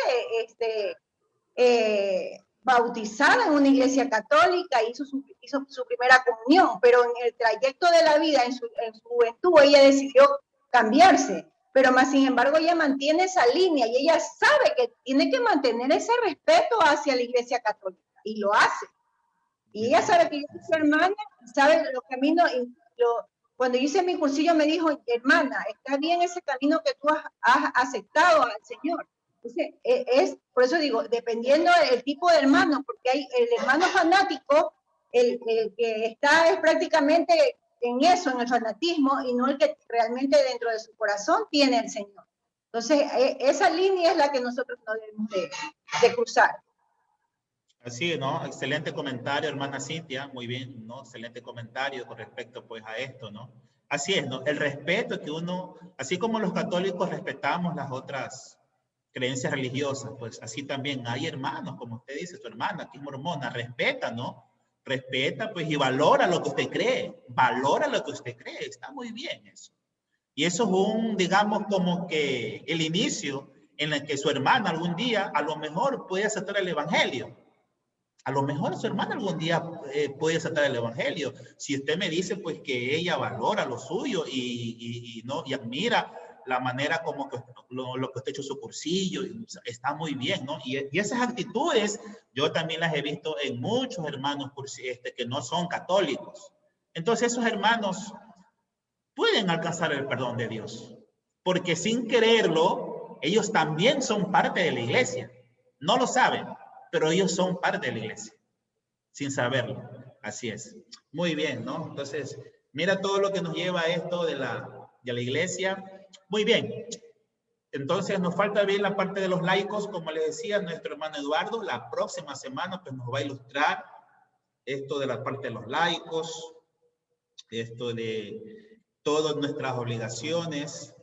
bautizada en una iglesia católica, hizo su primera comunión, pero en el trayecto de la vida, en su juventud, ella decidió cambiarse, pero más sin embargo ella mantiene esa línea y ella sabe que tiene que mantener ese respeto hacia la iglesia católica y lo hace. Y ella sabe que yo soy su hermana, sabe los caminos Cuando hice mi cursillo me dijo, hermana, está bien ese camino que tú has aceptado al Señor. Entonces, por eso digo, dependiendo del tipo de hermano, porque hay el hermano fanático, el que está es prácticamente en eso, en el fanatismo, y no el que realmente dentro de su corazón tiene el Señor. Entonces, esa línea es la que nosotros no debemos de cruzar. Así, ¿no? Excelente comentario, hermana Cintia. Muy bien, ¿no? Excelente comentario con respecto, pues, a esto, ¿no? Así es, ¿no? El respeto que uno, así como los católicos respetamos las otras creencias religiosas, pues, así también hay hermanos, como usted dice, su hermana, que es mormona, respeta, ¿no? Respeta, pues, y valora lo que usted cree. Valora lo que usted cree. Está muy bien eso. Y eso es un, digamos, como que el inicio en el que su hermana algún día, a lo mejor, puede aceptar el evangelio. A lo mejor su hermana algún día puede aceptar el evangelio. Si usted me dice, pues, que ella valora lo suyo y admira la manera como que lo que usted ha hecho su cursillo, está muy bien, ¿no? Y esas actitudes yo también las he visto en muchos hermanos que no son católicos. Entonces esos hermanos pueden alcanzar el perdón de Dios, porque sin quererlo, ellos también son parte de la iglesia. No lo saben, pero ellos son parte de la iglesia, sin saberlo. Así es. Muy bien, ¿no? Entonces, mira todo lo que nos lleva a esto de la iglesia. Muy bien. Entonces, nos falta ver la parte de los laicos. Como les decía, nuestro hermano Eduardo, la próxima semana, pues, nos va a ilustrar esto de la parte de los laicos, esto de todas nuestras obligaciones.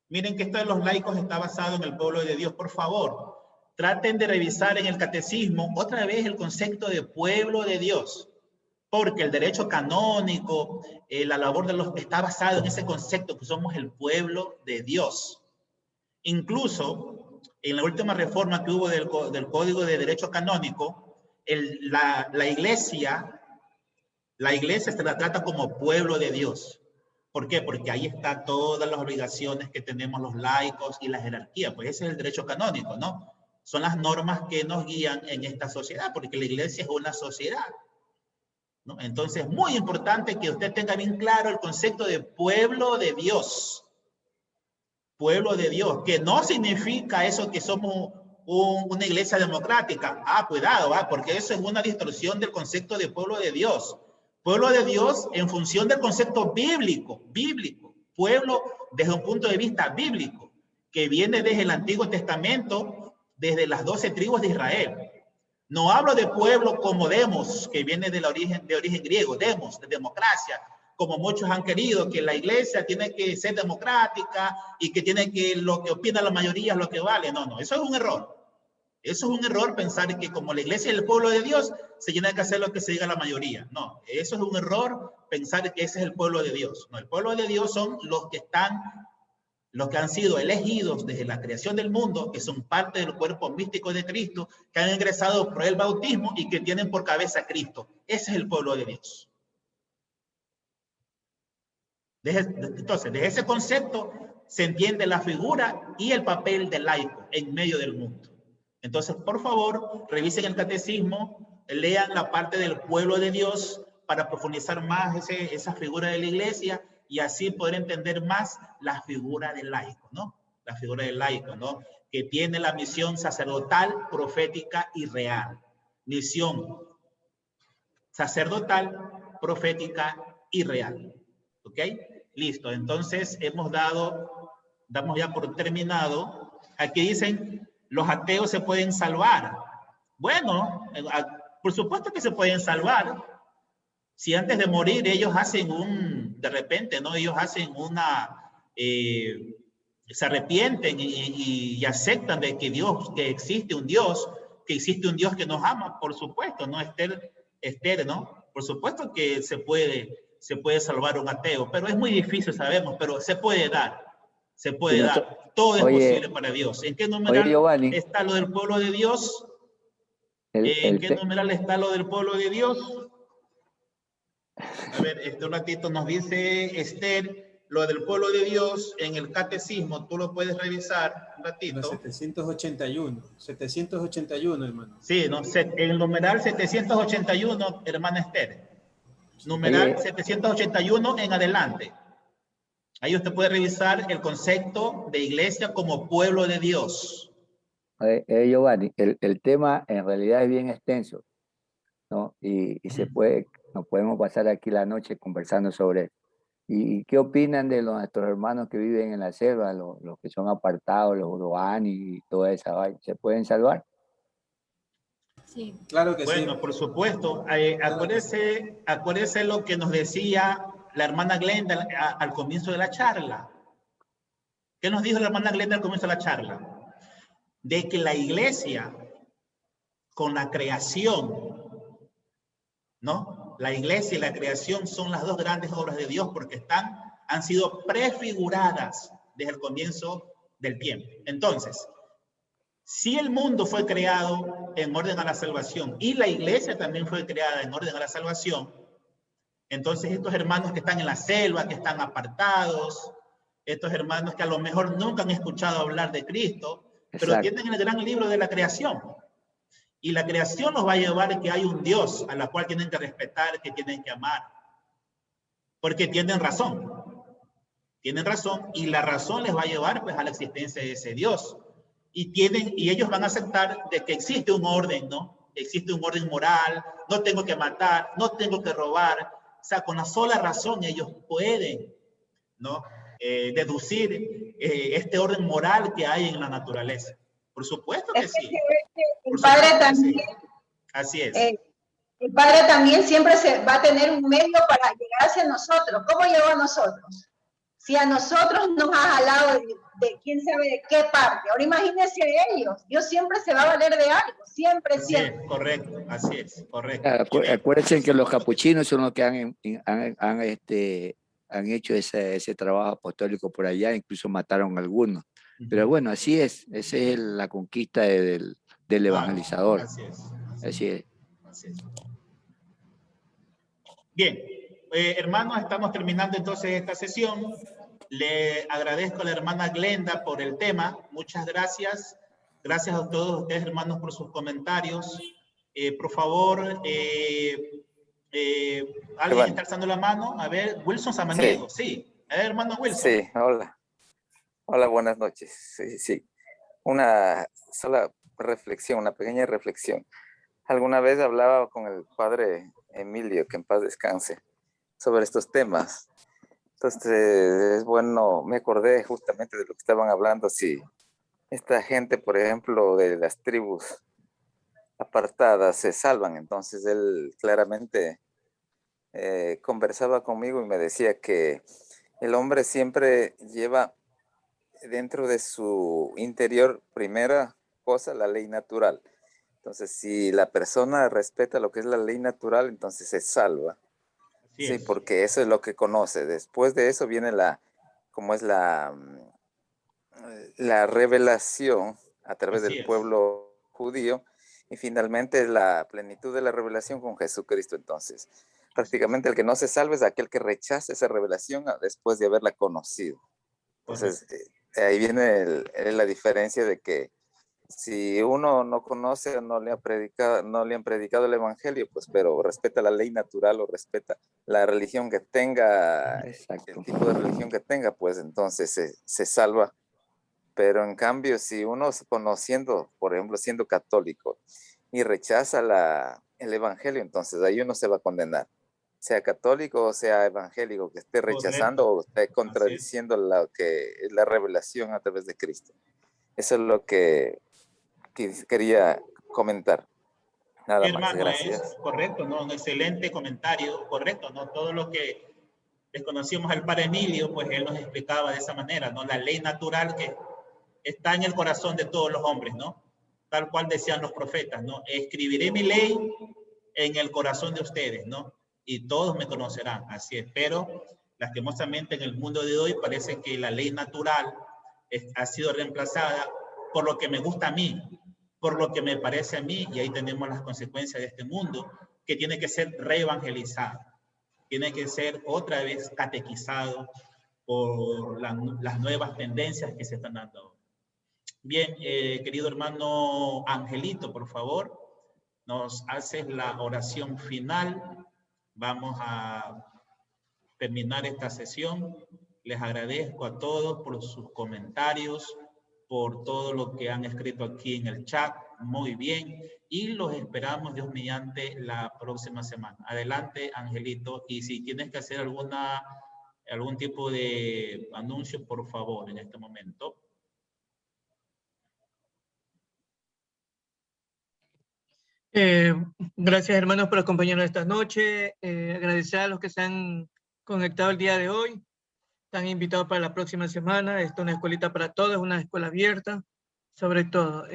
Miren que esto de los laicos está basado en el pueblo de Dios. Por favor, traten de revisar en el catecismo otra vez el concepto de pueblo de Dios, porque el derecho canónico, la labor de los está basado en ese concepto que somos el pueblo de Dios. Incluso en la última reforma que hubo del Código de Derecho Canónico, la iglesia se la trata como pueblo de Dios. ¿Por qué? Porque ahí están todas las obligaciones que tenemos los laicos y la jerarquía. Pues ese es el derecho canónico, ¿no? Son las normas que nos guían en esta sociedad, porque la iglesia es una sociedad, ¿no? Entonces, muy importante que usted tenga bien claro el concepto de pueblo de Dios. Pueblo de Dios, que no significa eso que somos una iglesia democrática. Cuidado, porque eso es una distorsión del concepto de pueblo de Dios. Pueblo de Dios en función del concepto bíblico. Pueblo desde un punto de vista bíblico, que viene desde el Antiguo Testamento, desde las 12 tribus de Israel. No hablo de pueblo como demos, que viene de origen griego, demos, de democracia, como muchos han querido, que la iglesia tiene que ser democrática y que tiene que lo que opina la mayoría es lo que vale. No, eso es un error. Eso es un error pensar que como la iglesia es el pueblo de Dios, se tiene que hacer lo que se diga la mayoría. No, eso es un error pensar que ese es el pueblo de Dios. No, el pueblo de Dios son los que han sido elegidos desde la creación del mundo, que son parte del cuerpo místico de Cristo, que han ingresado por el bautismo y que tienen por cabeza a Cristo. Ese es el pueblo de Dios. Entonces, de ese concepto se entiende la figura y el papel del laico en medio del mundo. Entonces, por favor, revisen el catecismo, lean la parte del pueblo de Dios para profundizar más esa figura de la iglesia y así poder entender más la figura del laico, ¿no? La figura del laico, ¿no? Que tiene la misión sacerdotal, profética y real. Misión sacerdotal, profética y real. ¿Ok? Listo. Entonces, damos ya por terminado. Aquí dicen, los ateos se pueden salvar. Bueno, por supuesto que se pueden salvar. Si antes de morir ellos hacen de repente, ¿no? Ellos hacen se arrepienten y aceptan de que existe un Dios que nos ama, por supuesto, ¿no? Esther, ¿no? Por supuesto que se puede salvar un ateo, pero es muy difícil, sabemos, pero se puede dar. Todo es posible para Dios. ¿En qué numeral está lo del pueblo de Dios? ¿En qué numeral está lo del pueblo de Dios? A ver, un ratito nos dice Esther, lo del pueblo de Dios en el catecismo, tú lo puedes revisar un ratito. 781, hermano. Sí, ¿no? El numeral 781, hermana Esther. Numeral 781 en adelante. Ahí usted puede revisar el concepto de iglesia como pueblo de Dios. Giovanni, el tema en realidad es bien extenso, ¿no? Y nos podemos pasar aquí la noche conversando sobre eso. ¿Y qué opinan de nuestros hermanos que viven en la selva, los que son apartados, los uruani y toda esa vaina? ¿Se pueden salvar? Sí. Claro que Bueno, sí. por supuesto. Acuérdese lo que nos decía la hermana Glenda al comienzo de la charla. ¿Qué nos dijo la hermana Glenda al comienzo de la charla? De que la iglesia con la creación, ¿no? La iglesia y la creación son las dos grandes obras de Dios porque han sido prefiguradas desde el comienzo del tiempo. Entonces, si el mundo fue creado en orden a la salvación y la iglesia también fue creada en orden a la salvación, entonces estos hermanos que están en la selva, que están apartados, estos hermanos que a lo mejor nunca han escuchado hablar de Cristo, pero tienen el gran libro de la creación. Y la creación nos va a llevar a que hay un Dios a la cual tienen que respetar, que tienen que amar. Porque tienen razón. Tienen razón y la razón les va a llevar pues a la existencia de ese Dios. Y ellos van a aceptar de que existe un orden, ¿no? Existe un orden moral, no tengo que matar, no tengo que robar. O sea, con la sola razón ellos pueden, ¿no? Deducir este orden moral que hay en la naturaleza. Por supuesto que sí. El Padre también, sí. Así es. El Padre también siempre va a tener un medio para llegar hacia nosotros. ¿Cómo llegó a nosotros? Si a nosotros nos ha jalado de quién sabe de qué parte. Ahora imagínense ellos. Dios siempre se va a valer de algo. Siempre, así siempre. Es, correcto, así es, correcto. Acuérdense que los capuchinos son los que han hecho ese trabajo apostólico por allá, incluso mataron a algunos. Pero bueno, así es, esa es la conquista del evangelizador. Así es. Así es. Bien, hermanos, estamos terminando entonces esta sesión. Le agradezco a la hermana Glenda por el tema. Muchas gracias. Gracias a todos ustedes, hermanos, por sus comentarios. Por favor, ¿alguien está alzando la mano? A ver, Wilson Samaniego. Sí. A ver, hermano Wilson. Sí, hola. Hola, buenas noches. Sí. Una sola reflexión, una pequeña reflexión. Alguna vez hablaba con el padre Emilio, que en paz descanse, sobre estos temas. Entonces, es bueno, me acordé justamente de lo que estaban hablando, si esta gente, por ejemplo, de las tribus apartadas se salvan. Entonces, él claramente conversaba conmigo y me decía que el hombre siempre lleva dentro de su interior, primera cosa, la ley natural. Entonces, si la persona respeta lo que es la ley natural, entonces se salva. Sí, porque eso es lo que conoce. Después de eso viene la revelación a través del pueblo judío, y finalmente la plenitud de la revelación con Jesucristo. Entonces, prácticamente el que no se salva es aquel que rechaza esa revelación después de haberla conocido. Entonces, ahí viene la diferencia de que si uno no conoce o no le han predicado el evangelio, pues, pero respeta la ley natural o respeta la religión que tenga, el tipo de religión que tenga, pues entonces se salva. Pero en cambio, si uno conociendo, por ejemplo, siendo católico y rechaza el evangelio, entonces ahí uno se va a condenar. Sea católico o sea evangélico, que esté rechazando o esté contradiciendo lo que es la revelación a través de Cristo. Eso es lo que quería comentar. Nada más, gracias. Es correcto, ¿no? Un excelente comentario, correcto, ¿no? Todo lo que desconocíamos al padre Emilio, pues él nos explicaba de esa manera, ¿no? La ley natural que está en el corazón de todos los hombres, ¿no? Tal cual decían los profetas, ¿no? Escribiré mi ley en el corazón de ustedes, ¿no? Y todos me conocerán, así es. Pero lastimosamente en el mundo de hoy parece que la ley natural ha sido reemplazada por lo que me gusta a mí, por lo que me parece a mí, y ahí tenemos las consecuencias de este mundo, que tiene que ser reevangelizado, tiene que ser otra vez catequizado por las nuevas tendencias que se están dando. Bien, querido hermano Angelito, por favor, nos haces la oración final. Vamos a terminar esta sesión Les agradezco a todos por sus comentarios, por todo lo que han escrito aquí en el chat. Muy bien. Y los esperamos, Dios mediante, la próxima semana. Adelante, Angelito. Y si tienes que hacer algún tipo de anuncio, por favor, en este momento. Gracias, hermanos, por acompañarnos esta noche. Agradecer a los que se han conectado el día de hoy. Están invitados para la próxima semana. Esta es una escuelita para todos, una escuela abierta. Sobre todo,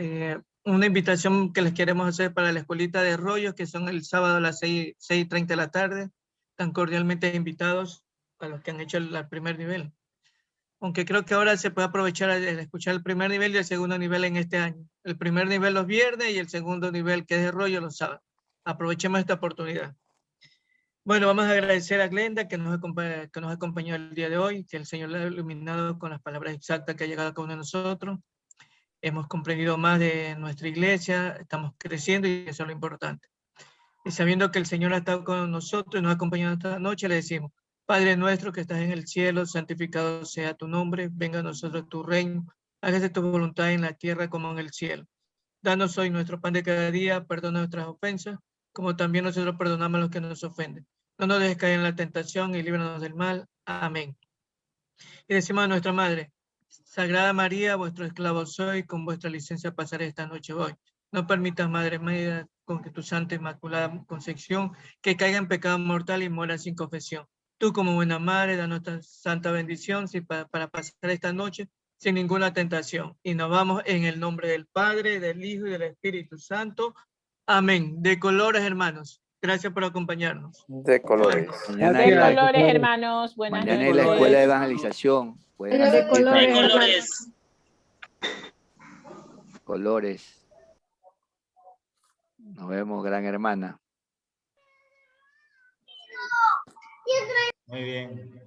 una invitación que les queremos hacer para la escuelita de Rollos, que son el sábado a las 6:30 de la tarde. Están cordialmente invitados a los que han hecho el primer nivel. Aunque creo que ahora se puede aprovechar de escuchar el primer nivel y el segundo nivel en este año. El primer nivel los viernes y el segundo nivel, que es de Rollo, los sábados. Aprovechemos esta oportunidad. Bueno, vamos a agradecer a Glenda que nos acompañó el día de hoy, que el Señor la ha iluminado con las palabras exactas que ha llegado a cada uno de nosotros. Hemos comprendido más de nuestra iglesia, estamos creciendo y eso es lo importante. Y sabiendo que el Señor ha estado con nosotros y nos ha acompañado esta noche, le decimos: Padre nuestro que estás en el cielo, santificado sea tu nombre, venga a nosotros tu reino, hágase tu voluntad en la tierra como en el cielo. Danos hoy nuestro pan de cada día, perdona nuestras ofensas, como también nosotros perdonamos a los que nos ofenden. No nos dejes caer en la tentación y líbranos del mal. Amén. Y decimos a nuestra Madre: Sagrada María, vuestro esclavo soy, con vuestra licencia pasaré esta noche hoy. No permitas, Madre mía, con que tu Santa Inmaculada Concepción, que caiga en pecado mortal y muera sin confesión. Tú, como buena madre, da nuestra santa bendición para pasar esta noche sin ninguna tentación. Y nos vamos en el nombre del Padre, del Hijo y del Espíritu Santo. Amén. De colores, hermanos. Gracias por acompañarnos. De colores. Mañana De hay la, colores, hermanos. Buenas mañana hay noches. la escuela de evangelización. Pueden De asistir colores. también. colores. Colores. Nos vemos, gran hermana. Muy bien.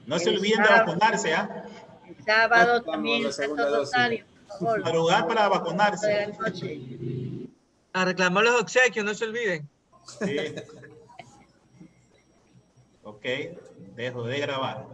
No se olviden de vacunarse, ¿ah? El sábado Vamos, también la el segunda Santo dosis. Rosario, por favor. Madrugar para vacunarse. De la noche. A reclamar los obsequios, no se olviden. Sí. Ok, dejo de grabar.